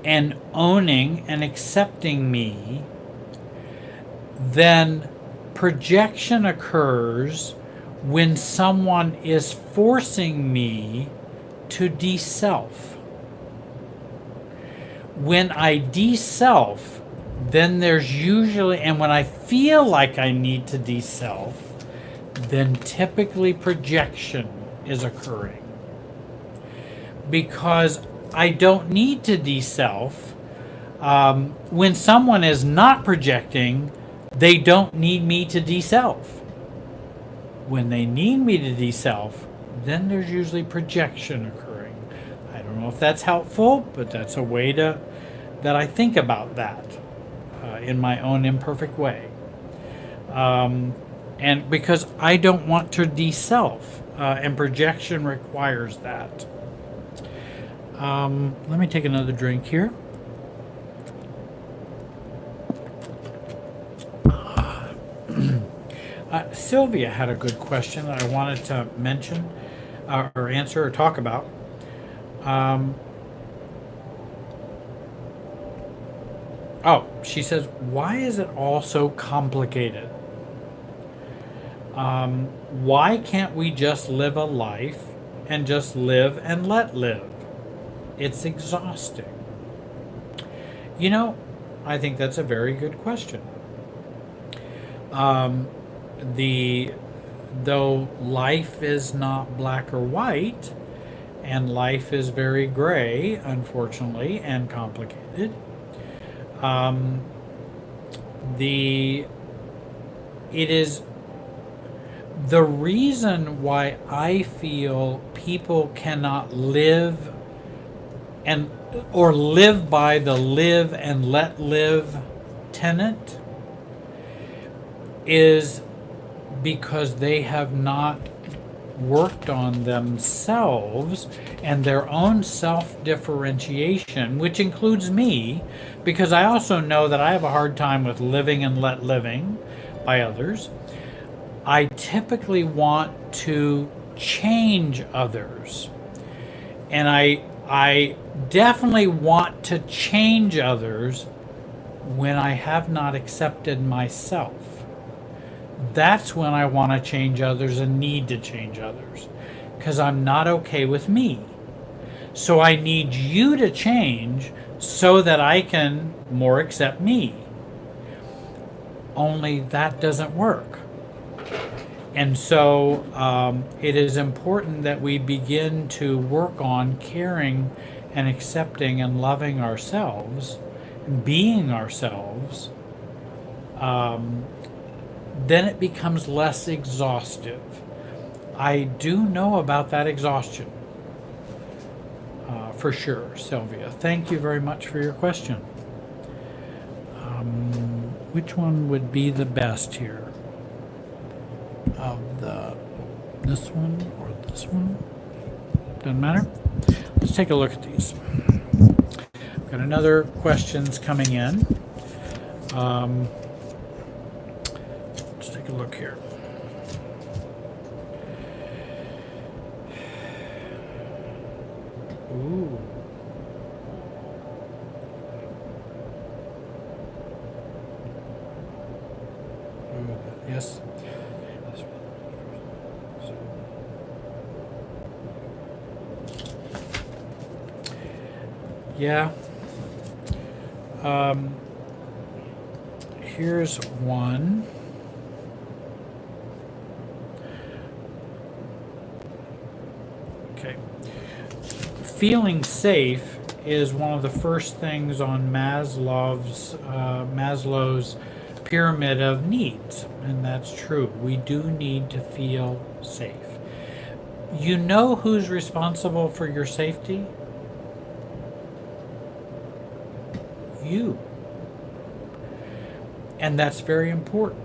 and owning and accepting me, then projection occurs when someone is forcing me to de-self. When I de-self, then there's usually, and when I feel like I need to de-self, then typically projection is occurring. Because I don't need to de-self. When someone is not projecting, they don't need me to de-self. When they need me to de-self, then there's usually projection occurring. I don't know if that's helpful, but that's a way that I think about that in my own imperfect way. And because I don't want to de-self, and projection requires that. Let me take another drink here. Sylvia had a good question that I wanted to mention or answer or talk about. She says, why is it all so complicated? Why can't we just live a life and just live and let live? It's exhausting. You know, I think that's a very good question. Though life is not black or white, and life is very gray, unfortunately, and complicated, it is the reason why I feel people cannot live or live by the live and let live tenet is because they have not worked on themselves and their own self-differentiation, which includes me, because I also know that I have a hard time with living and let living by others. I typically want to change others. And I definitely want to change others when I have not accepted myself. That's when I want to change others and need to change others, because I'm not okay with me. So I need you to change so that I can more accept me. Only that doesn't work. And so it is important that we begin to work on caring and accepting and loving ourselves, and being ourselves. Then it becomes less exhaustive. I do know about that exhaustion, for sure, Sylvia. Thank you very much for your question. Which one would be the best here? Of this one or this one? Doesn't matter. Let's take a look at these. Got another questions coming in. Let's take a look here. Ooh. Yes. Yeah. Here's one. Okay. Feeling safe is one of the first things on Maslow's pyramid of needs, and that's true. We do need to feel safe. You know who's responsible for your safety? You. And that's very important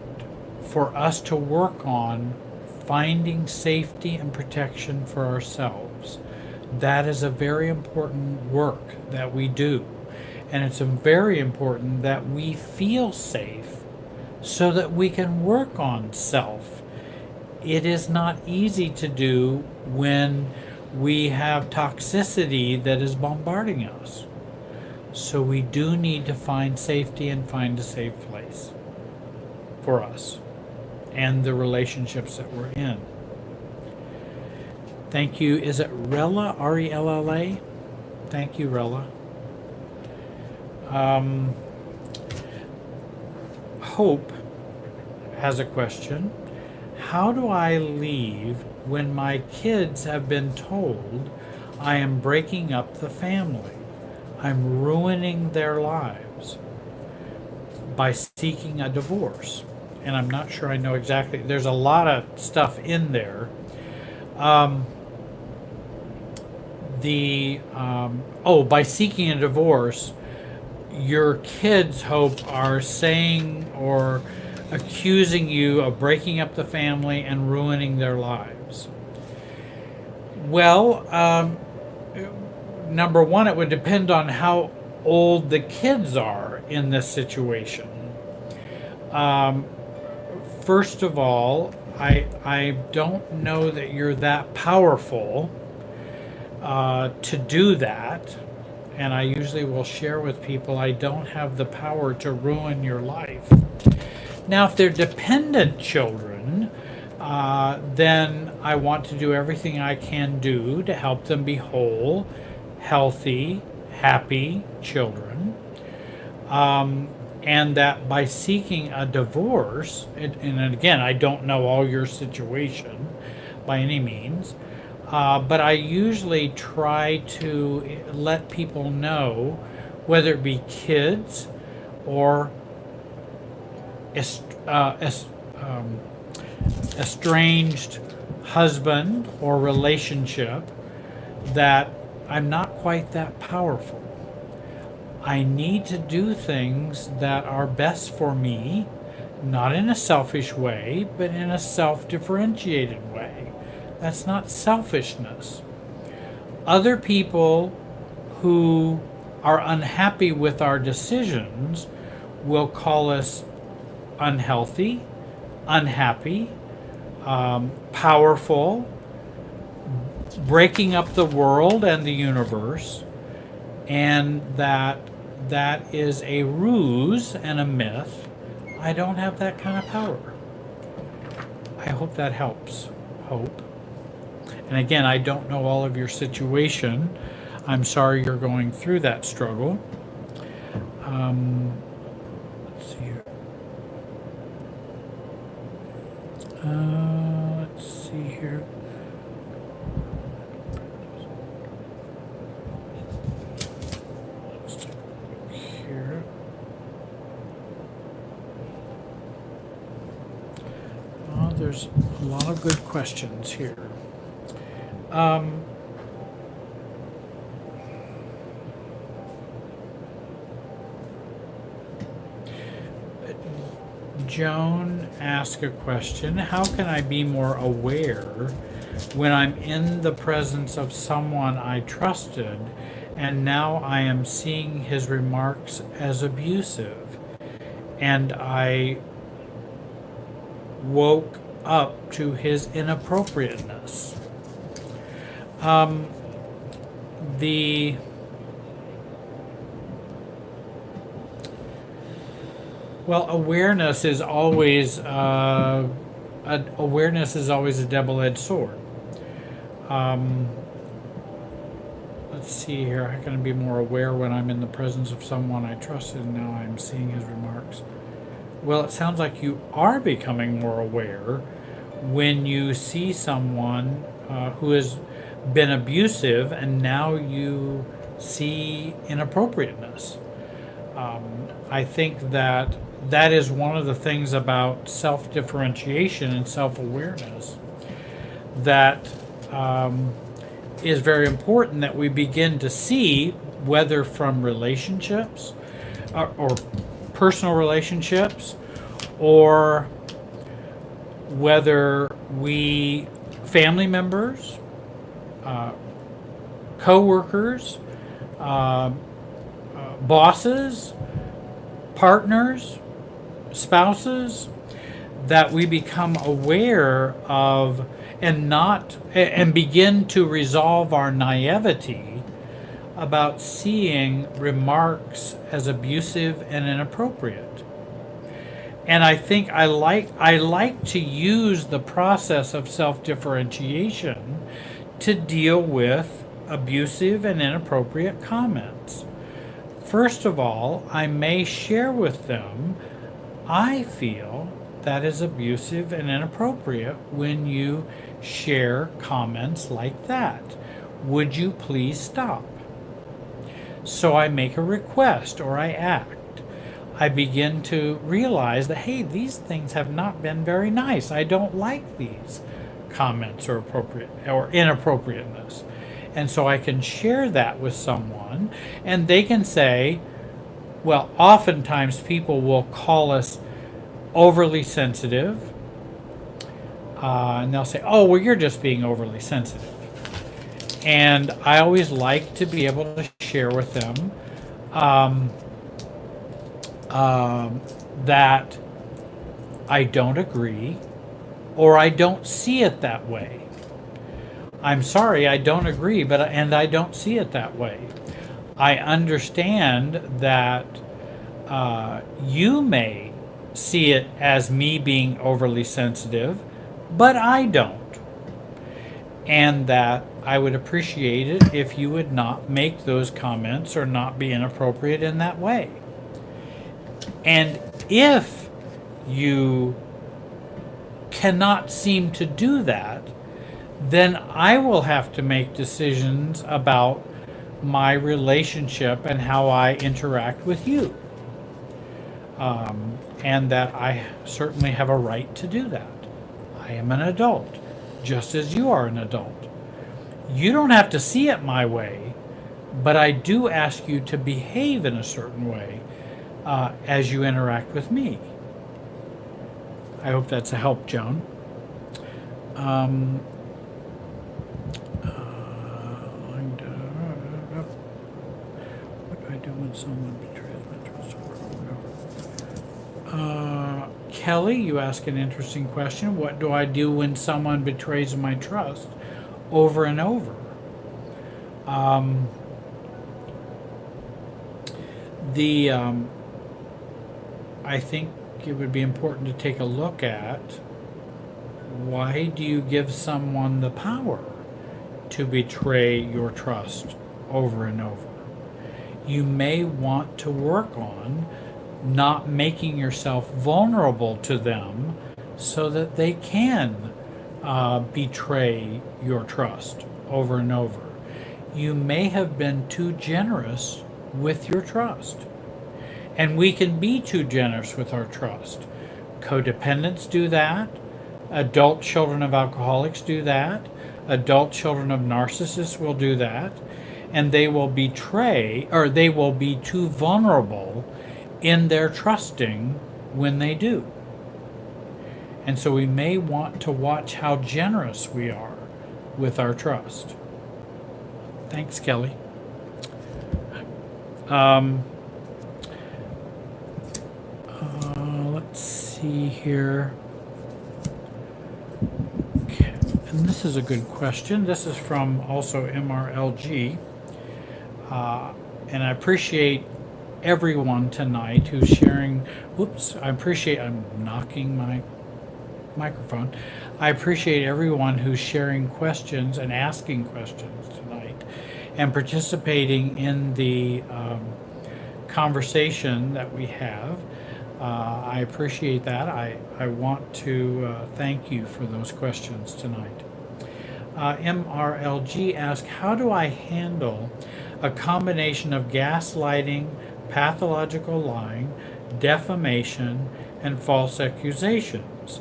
for us to work on finding safety and protection for ourselves. That is a very important work that we do. And it's very important that we feel safe so that we can work on self. It is not easy to do when we have toxicity that is bombarding us. So we do need to find safety and find a safe place for us and the relationships that we're in. Thank you. Is it Rella? R-E-L-L-A? Thank you, Rella. Hope has a question. How do I leave when my kids have been told I am breaking up the family? I'm ruining their lives by seeking a divorce. And I'm not sure I know exactly. There's a lot of stuff in there. By seeking a divorce, your kids, Hope, are saying or accusing you of breaking up the family and ruining their lives. Well, number one, it would depend on how old the kids are in this situation. First of all, I don't know that you're that powerful to do that. And I usually will share with people I don't have the power to ruin your life. Now, if they're dependent children, then I want to do everything I can do to help them be whole, healthy, happy children. And that by seeking a divorce, and again, I don't know all your situation by any means, but I usually try to let people know, whether it be kids or estranged husband or relationship, that I'm not quite that powerful. I need to do things that are best for me, not in a selfish way, but in a self-differentiated way. That's not selfishness. Other people who are unhappy with our decisions will call us unhealthy, unhappy, powerful, breaking up the world and the universe, and that is a ruse and a myth. I don't have that kind of power. I hope that helps. Hope. And again, I don't know all of your situation. I'm sorry you're going through that struggle. Let's see here. Let's see here. Let's take a look here. Oh, there's a lot of good questions here. Joan asked a question. How can I be more aware when I'm in the presence of someone I trusted and now I am seeing his remarks as abusive and I woke up to his inappropriateness? Well, awareness is always a double-edged sword. Let's see here. How can I be more aware when I'm in the presence of someone I trusted and now I'm seeing his remarks? Well, it sounds like you are becoming more aware when you see someone who has been abusive and now you see inappropriateness. I think that is one of the things about self-differentiation and self-awareness that is very important, that we begin to see, whether from relationships or personal relationships, or whether we family members, co-workers, bosses, partners, spouses, that we become aware of and begin to resolve our naivety about seeing remarks as abusive and inappropriate. And I think I like to use the process of self-differentiation to deal with abusive and inappropriate comments. First of all, I may share with them, I feel that is abusive and inappropriate when you share comments like that. Would you please stop? So I make a request or I act. I begin to realize that, hey, these things have not been very nice. I don't like these comments or inappropriateness. And so I can share that with someone, and they can say, well, oftentimes people will call us overly sensitive, and they'll say, oh, well, you're just being overly sensitive. And I always like to be able to share with them that I don't agree, or I don't see it that way. I'm sorry, I don't agree, and I don't see it that way. I understand that you may see it as me being overly sensitive, but I don't. And that I would appreciate it if you would not make those comments or not be inappropriate in that way. And if you cannot seem to do that, then I will have to make decisions about my relationship and how I interact with you. And that I certainly have a right to do that. I am an adult, just as you are an adult. You don't have to see it my way, but I do ask you to behave in a certain way as you interact with me. I hope that's a help, Joan. when someone betrays my trust over and over? Kelly, you ask an interesting question. What do I do when someone betrays my trust over and over? I think it would be important to take a look at, why do you give someone the power to betray your trust over and over? You may want to work on not making yourself vulnerable to them so that they can betray your trust over and over. You may have been too generous with your trust. And we can be too generous with our trust. Codependents do that. Adult children of alcoholics do that. Adult children of narcissists will do that. And they will betray, or they will be too vulnerable in their trusting when they do. And so we may want to watch how generous we are with our trust. Thanks, Kelly. Let's see here. Okay. And this is a good question. This is from also MRLG. And I appreciate everyone tonight who's sharing. I'm knocking my microphone. I appreciate everyone who's sharing questions and asking questions tonight and participating in the conversation that we have. I appreciate that. I want to thank you for those questions tonight. MRLG asks, how do I handle a combination of gaslighting, pathological lying, defamation, and false accusations?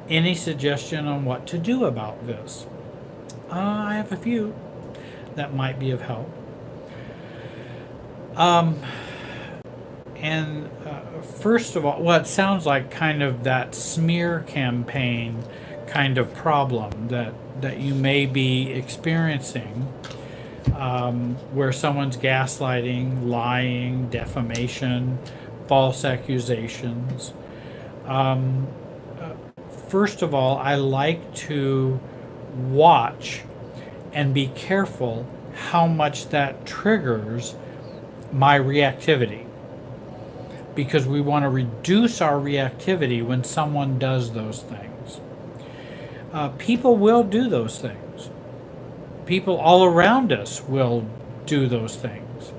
Any suggestion on what to do about this? I have a few that might be of help. First of all, well, it sounds like kind of that smear campaign kind of problem that you may be experiencing, where someone's gaslighting, lying, defamation, false accusations. First of all, I like to watch and be careful how much that triggers my reactivity, because we want to reduce our reactivity when someone does those things. People will do those things. People all around us will do those things.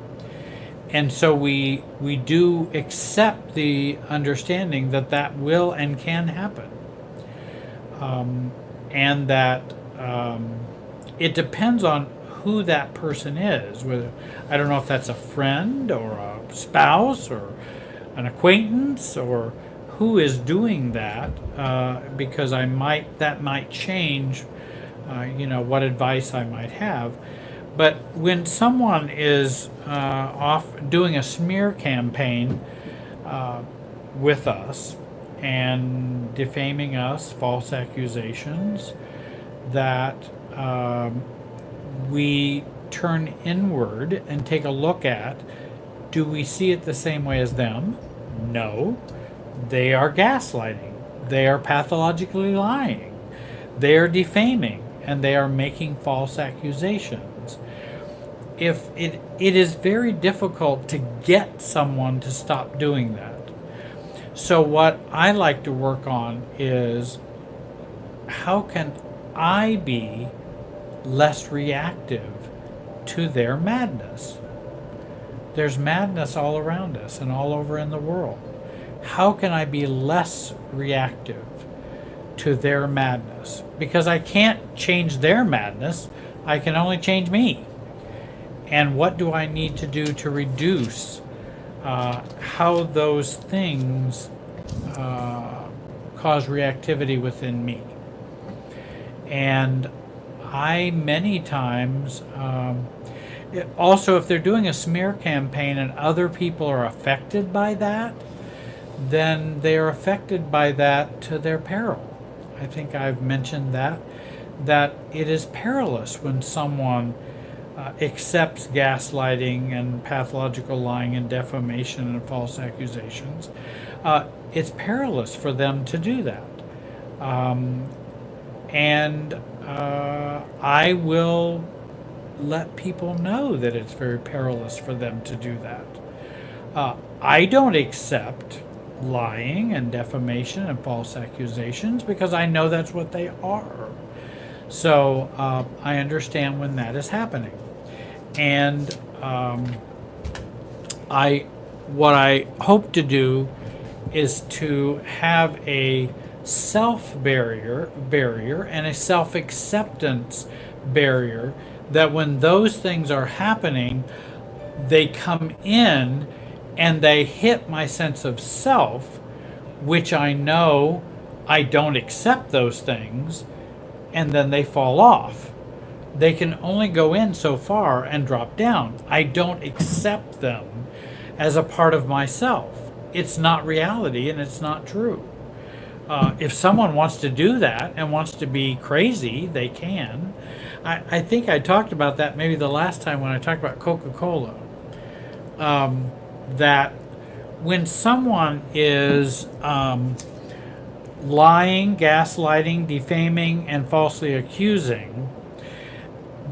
And so we do accept the understanding that that will and can happen. And that it depends on who that person is. Whether, I don't know if that's a friend or a spouse or an acquaintance or who is doing that, because that might change, what advice I might have. But when someone is off doing a smear campaign with us and defaming us, false accusations, that we turn inward and take a look at, do we see it the same way as them? No. They are gaslighting. They are pathologically lying. They are defaming, and they are making false accusations. If it is very difficult to get someone to stop doing that. So what I like to work on is, how can I be less reactive to their madness? There's madness all around us and all over in the world. How can I be less reactive to their madness? Because I can't change their madness. I can only change me. And what do I need to do to reduce how those things cause reactivity within me? And I many times, also if they're doing a smear campaign and other people are affected by that, then they are affected by that to their peril. I think I've mentioned that it is perilous when someone accepts gaslighting and pathological lying and defamation and false accusations, it's perilous for them to do that. Um, and I will let people know that it's very perilous for them to do that. I don't accept lying and defamation and false accusations because I know that's what they are. So I understand when that is happening. And what I hope to do is to have a self barrier and a self acceptance barrier, that when those things are happening, they come in and they hit my sense of self, which I know I don't accept those things, and then they fall off. They can only go in so far and drop down. I don't accept them as a part of myself. It's not reality and it's not true. If someone wants to do that and wants to be crazy, they can. I think I talked about that maybe the last time when I talked about Coca-Cola. That when someone is lying, gaslighting, defaming, and falsely accusing,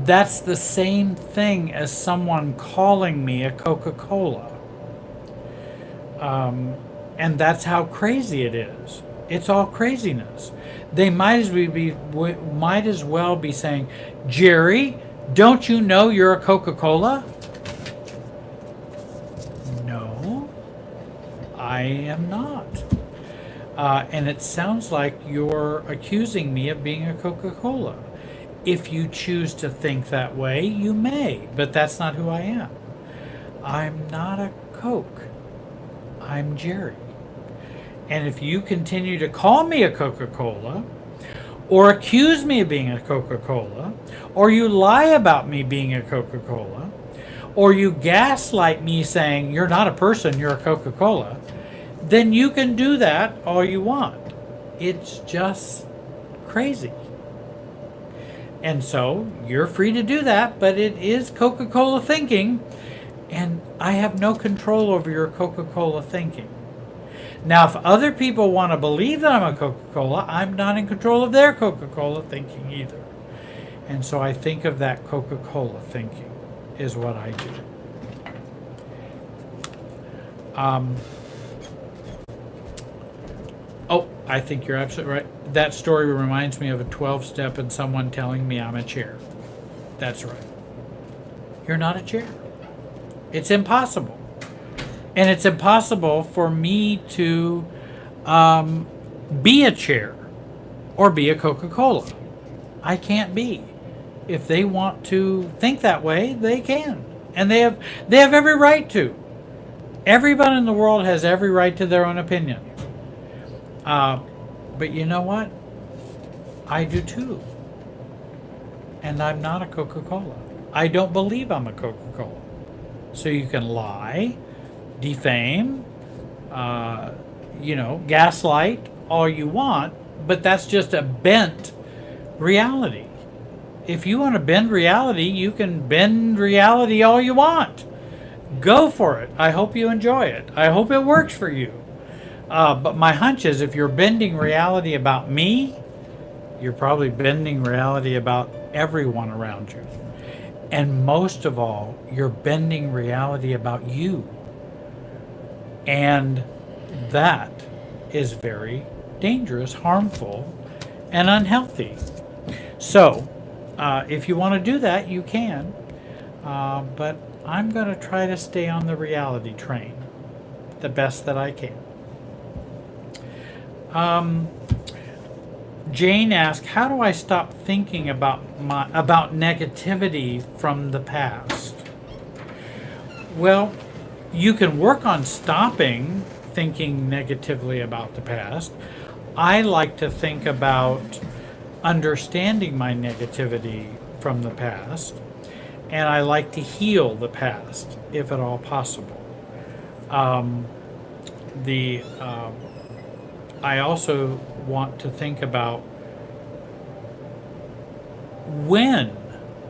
that's the same thing as someone calling me a Coca-Cola. And that's how crazy it is. It's all craziness. They might as well be saying, Jerry, don't you know you're a Coca-Cola? No, I am not. And it sounds like you're accusing me of being a Coca-Cola. If you choose to think that way, you may, but that's not who I am. I'm not a Coke. I'm Jerry. And if you continue to call me a Coca-Cola, or accuse me of being a Coca-Cola, or you lie about me being a Coca-Cola, or you gaslight me saying you're not a person, you're a Coca-Cola, then you can do that all you want. It's just crazy. And so you're free to do that, but it is Coca-Cola thinking, and I have no control over your Coca-Cola thinking. Now, if other people want to believe that I'm a Coca-Cola, I'm not in control of their Coca-Cola thinking either. And so I think of that Coca-Cola thinking is what I do. I think you're absolutely right. That story reminds me of a 12-step and someone telling me I'm a chair. That's right. You're not a chair. It's impossible. And it's impossible for me to be a chair or be a Coca-Cola. I can't be. If they want to think that way, they can. And they have every right to. Everyone in the world has every right to their own opinion. But you know what? I do too. And I'm not a Coca-Cola. I don't believe I'm a Coca-Cola. So you can lie, defame, gaslight all you want, but that's just a bent reality. If you want to bend reality, you can bend reality all you want. Go for it. I hope you enjoy it. I hope it works for you. But my hunch is if you're bending reality about me, you're probably bending reality about everyone around you. And most of all, you're bending reality about you. And that is very dangerous, harmful, and unhealthy. So, if you want to do that, you can. But I'm going to try to stay on the reality train the best that I can. Jane asked, how do I stop thinking about negativity from the past? Well, you can work on stopping thinking negatively about the past. I like to think about understanding my negativity from the past, and I like to heal the past if at all possible. I also want to think about when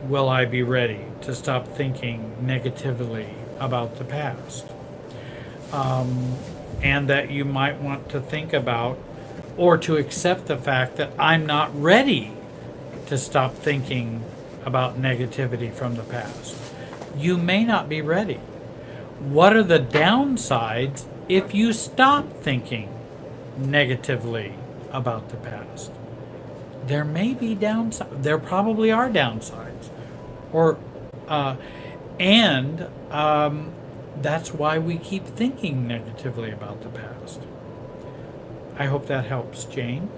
will I be ready to stop thinking negatively about the past? And that you might want to think about or to accept the fact that I'm not ready to stop thinking about negativity from the past. You may not be ready. What are the downsides if you stop thinking negatively about the past? There may be downsides. There probably are downsides. Or, and that's why we keep thinking negatively about the past. I hope that helps, Jane.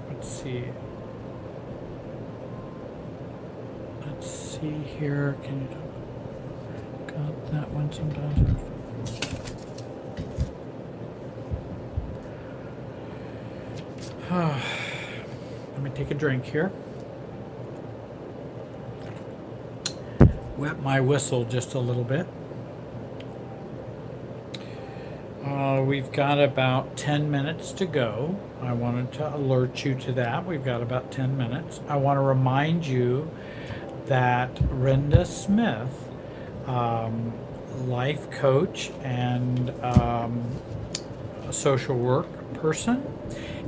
Let's see. Let's see here. Can you got that one sometimes? Let me take a drink here. Wet my whistle just a little bit. We've got about 10 minutes to go. I wanted to alert you to that. We've got about 10 minutes. I want to remind you that Renda Smith, life coach and a social work person,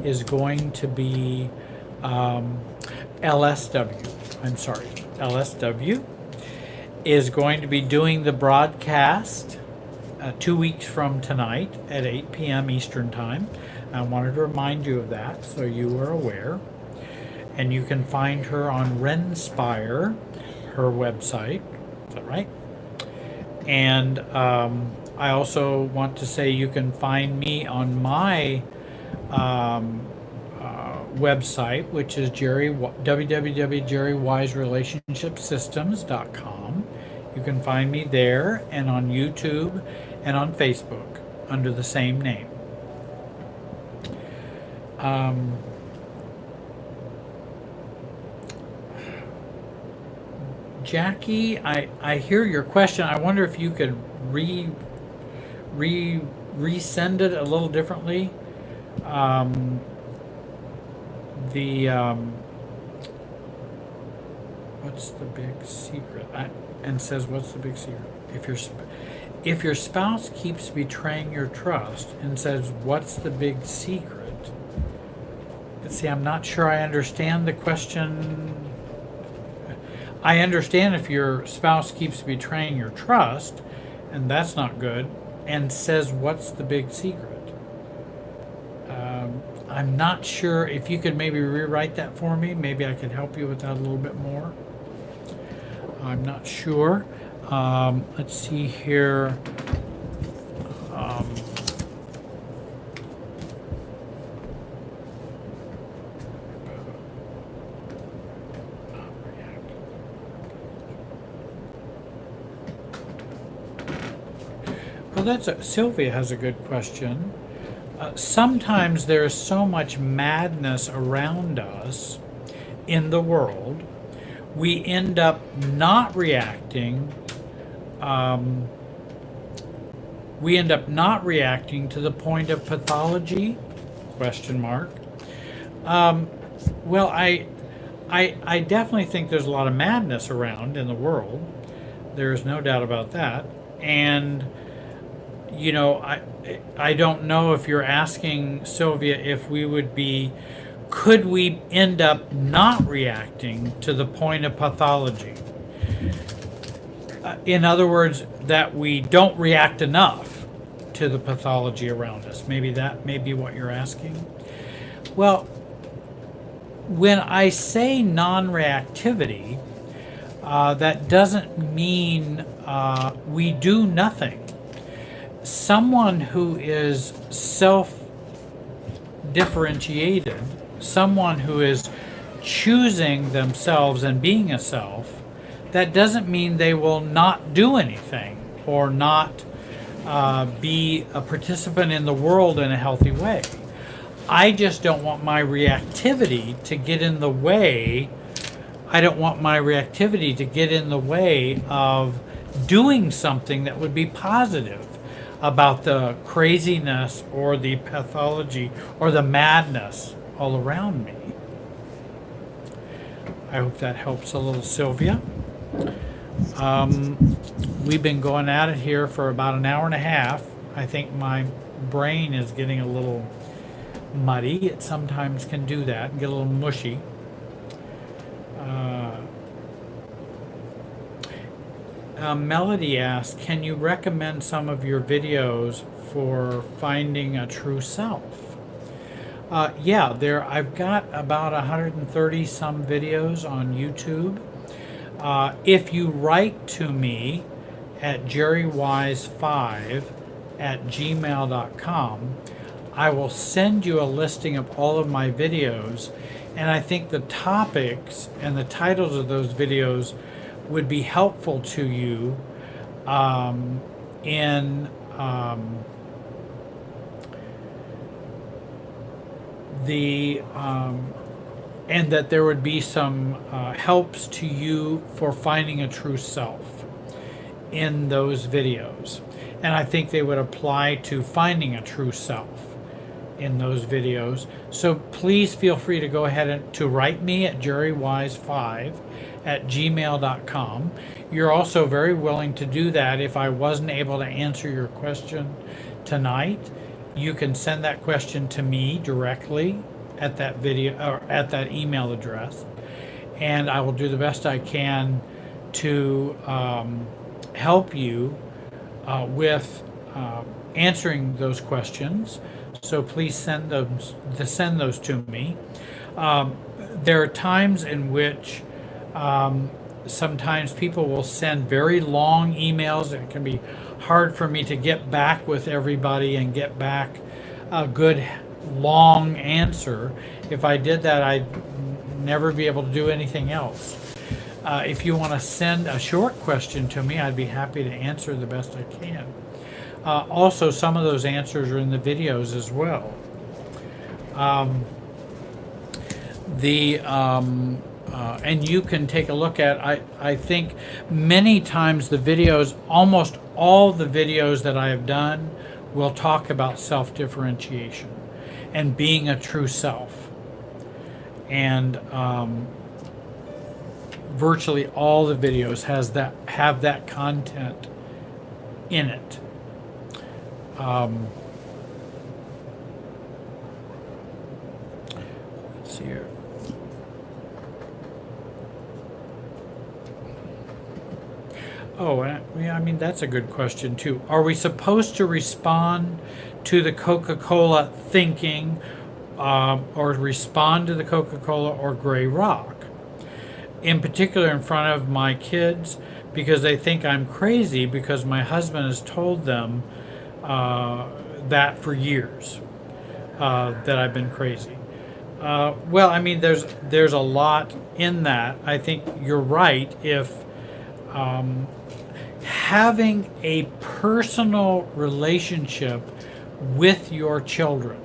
is going to be LSW is going to be doing the broadcast 2 weeks from tonight at 8 p.m. Eastern Time. I wanted to remind you of that so you are aware. And you can find her on Renspire, her website. Is that right? And I also want to say you can find me on my website, which is www.jerrywiserelationshipsystems.com. You can find me there and on YouTube and on Facebook under the same name. Jackie, I hear your question. I wonder if you could resend it a little differently. What's the big secret? And says, what's the big secret? If your spouse keeps betraying your trust, and says, what's the big secret? See, I'm not sure I understand the question. I understand if your spouse keeps betraying your trust, and that's not good, and says, what's the big secret? I'm not sure. If you could maybe rewrite that for me, maybe I could help you with that a little bit more. I'm not sure. Let's see here. Well, Sylvia has a good question. Sometimes there is so much madness around us in the world, we end up not reacting. We end up not reacting to the point of pathology? Question mark. Well, I definitely think there's a lot of madness around in the world. There's no doubt about that. And you know, I don't know if you're asking, Sylvia, if we would be, could we end up not reacting to the point of pathology? In other words, that we don't react enough to the pathology around us. Maybe that may be what you're asking. Well, when I say non-reactivity, that doesn't mean we do nothing. Someone who is self-differentiated, someone who is choosing themselves and being a self, that doesn't mean they will not do anything or not be a participant in the world in a healthy way. I just don't want my reactivity to get in the way. I don't want my reactivity to get in the way of doing something that would be positive. about the craziness or the pathology or the madness all around me. I hope that helps a little, Sylvia. We've been going at it here for about an hour and a half. I think my brain is getting a little muddy. It sometimes can do that and get a little mushy. Melody asked, can you recommend some of your videos for finding a true self? Yeah, I've got about 130 some videos on YouTube. If you write to me at jerrywise5@gmail.com, I will send you a listing of all of my videos, and I think the topics and the titles of those videos would be helpful to you in and that there would be some helps to you for finding a true self in those videos. And I think they would apply to finding a true self in those videos. So please feel free to go ahead and to write me at jerrywise5@gmail.com. You're also very willing to do that. If I wasn't able to answer your question tonight, you can send that question to me directly at that video or at that email address, and I will do the best I can to help you with answering those questions. So please send those to me. There are times in which sometimes people will send very long emails, and it can be hard for me to get back with everybody and get back a good long answer. If I did that, I'd never be able to do anything else. If you want to send a short question to me, I'd be happy to answer the best I can. Also, some of those answers are in the videos as well. And you can take a look at, I think many times the videos, almost all the videos that I have done will talk about self-differentiation and being a true self. And virtually all the videos have that content in it. Let's see here. Oh, yeah, I mean, that's a good question too. Are we supposed to respond to the Coca-Cola thinking, or respond to the Coca-Cola or Gray Rock? In particular, in front of my kids, because they think I'm crazy because my husband has told them that for years, that I've been crazy. Well, I mean, there's a lot in that. I think you're right. If having a personal relationship with your children,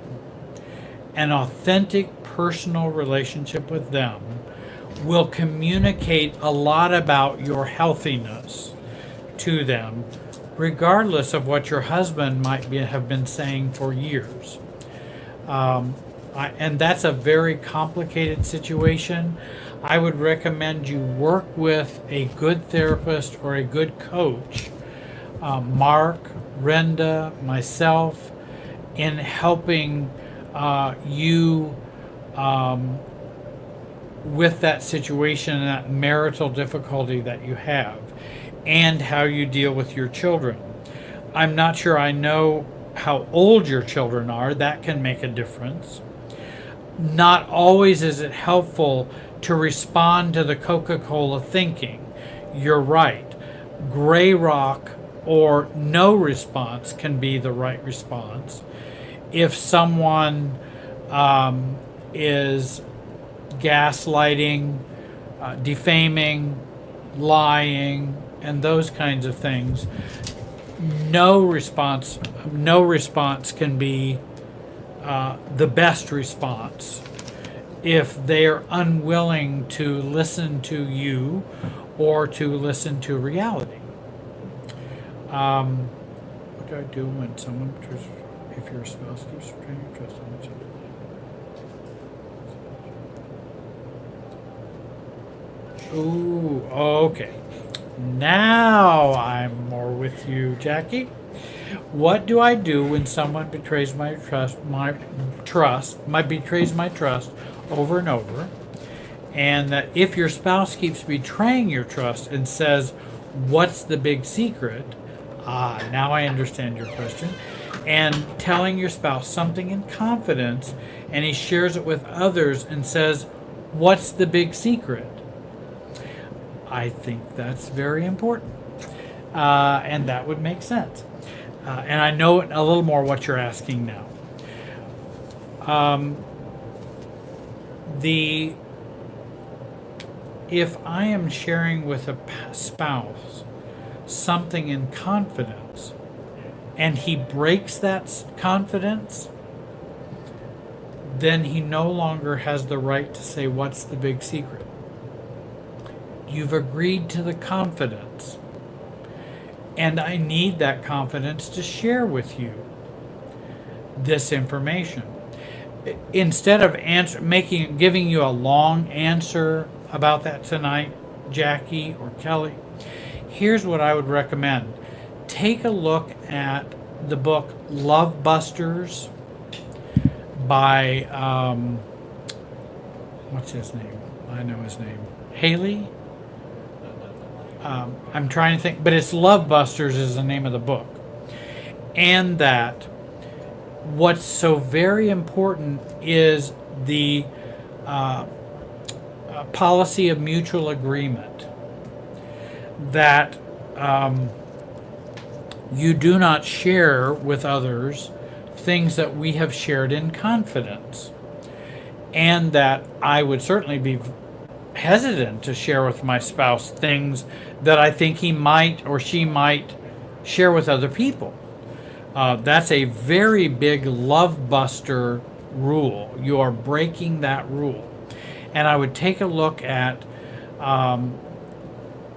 an authentic personal relationship with them, will communicate a lot about your healthiness to them, regardless of what your husband have been saying for years. And that's a very complicated situation. I would recommend you work with a good therapist or a good coach, Mark, Renda, myself, in helping you with that situation and that marital difficulty that you have, and how you deal with your children. I'm not sure I know how old your children are. That can make a difference. Not always is it helpful to respond to the Coca-Cola thinking. You're right. Gray rock or no response can be the right response. If someone is gaslighting, defaming, lying, and those kinds of things, no response can be the best response if they're unwilling to listen to you or to listen to reality. what do I do when someone if your spouse keeps betraying your trust? How much? Ooh, okay. Now I'm more with you, Jackie. What do I do when someone betrays my trust, betrays my trust over and over? And that if your spouse keeps betraying your trust and says, "What's the big secret?" Now I understand your question. And telling your spouse something in confidence, and he shares it with others and says, "What's the big secret?" I think that's very important. And that would make sense. And I know a little more what you're asking now. If I am sharing with a spouse something in confidence and he breaks that confidence, then he no longer has the right to say, "What's the big secret?" You've agreed to the confidence, and I need that confidence to share with you this information. Instead of giving you a long answer about that tonight, Jackie or Kelly, here's what I would recommend. Take a look at the book Love Busters by, what's his name? I know his name. Haley? I'm trying to think, but it's Love Busters is the name of the book. And that what's so very important is the policy of mutual agreement, that you do not share with others things that we have shared in confidence, and that I would certainly be hesitant to share with my spouse things that I think he might or she might share with other people. That's a very big love buster rule. You are breaking that rule. And I would take a look at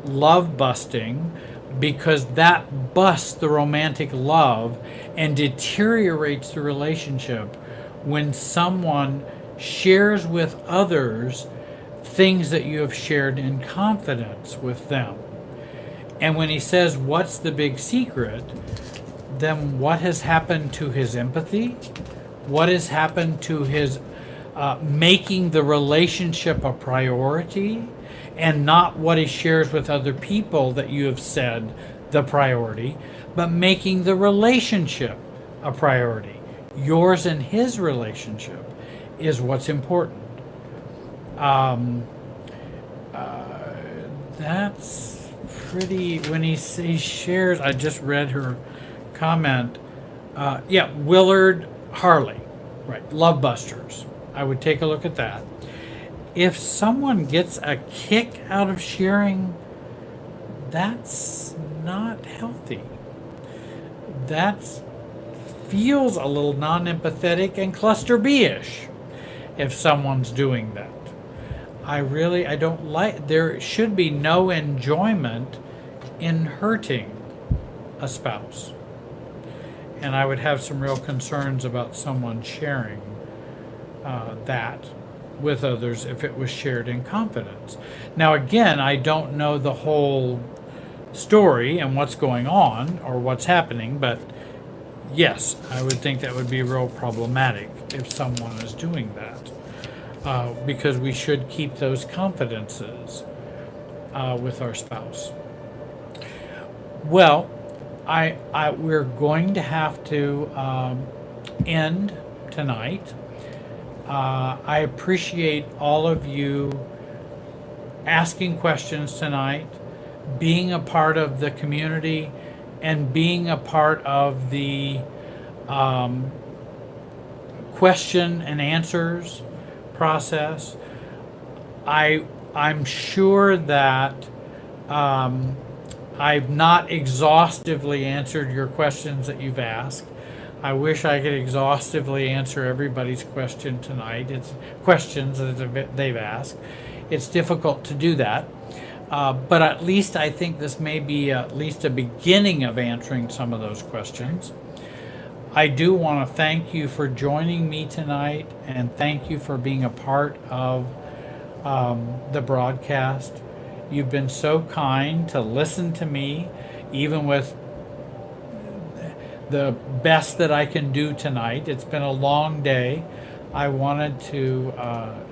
love busting, because that busts the romantic love and deteriorates the relationship when someone shares with others things that you have shared in confidence with them. And when he says, "What's the big secret?" then what has happened to his empathy? What has happened to his making the relationship a priority, and not what he shares with other people that you have said the priority, but making the relationship a priority? Yours and his relationship is what's important. That's pretty, when he shares, I just read her comment. Willard Harley, right, Love Busters. I would take a look at that. If someone gets a kick out of sharing, that's not healthy. That feels a little non-empathetic and cluster B-ish if someone's doing that. I don't like, there should be no enjoyment in hurting a spouse. And I would have some real concerns about someone sharing that with others if it was shared in confidence. Now, again, I don't know the whole story and what's going on or what's happening, but yes, I would think that would be real problematic if someone is doing that, because we should keep those confidences with our spouse. Well, we're going to have to end tonight. I appreciate all of you asking questions tonight, being a part of the community, and being a part of the question and answers process. I'm sure that I've not exhaustively answered your questions that you've asked. I wish I could exhaustively answer everybody's question tonight. It's questions that they've asked. It's difficult to do that. But at least I think this may be at least a beginning of answering some of those questions. I do want to thank you for joining me tonight, and thank you for being a part of the broadcast. You've been so kind to listen to me, even with the best that I can do tonight. It's been a long day. I wanted to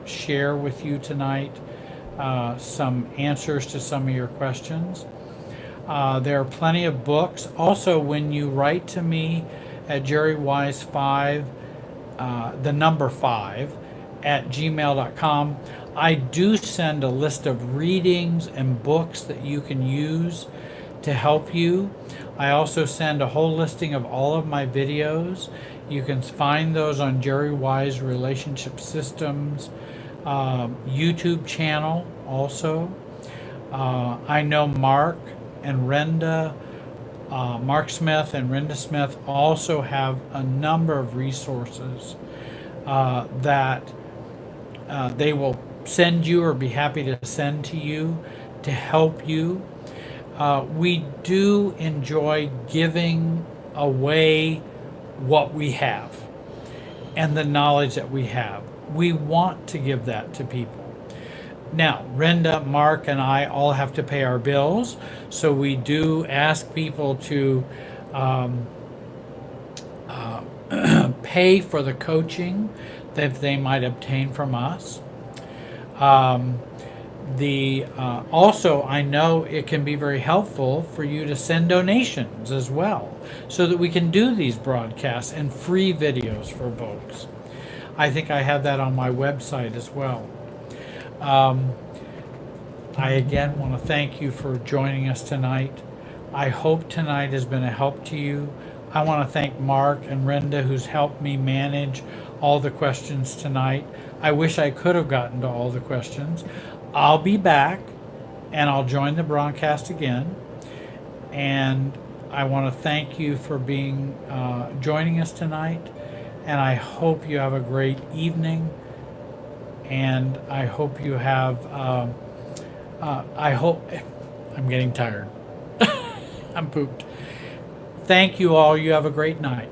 share with you tonight some answers to some of your questions. There are plenty of books. Also, when you write to me at jerrywise5, the number 5, at gmail.com, I do send a list of readings and books that you can use to help you. I also send a whole listing of all of my videos. You can find those on Jerry Wise Relationship Systems YouTube channel also. I know Mark and Renda, Mark Smith and Renda Smith also have a number of resources that they will send you or be happy to send to you to help you. We do enjoy giving away what we have and the knowledge that we have. We want to give that to people. Now, Renda, Mark, and I all have to pay our bills, so we do ask people to pay for the coaching that they might obtain from us. Also, I know it can be very helpful for you to send donations as well, so that we can do these broadcasts and free videos for folks. I think I have that on my website as well. I again want to thank you for joining us tonight. I hope tonight has been a help to you. I want to thank Mark and Renda, who's helped me manage all the questions tonight. I wish I could have gotten to all the questions. I'll be back and I'll join the broadcast again. And I want to thank you for being joining us tonight. And I hope you have a great evening. And I hope you have, I'm getting tired. I'm pooped. Thank you all. You have a great night.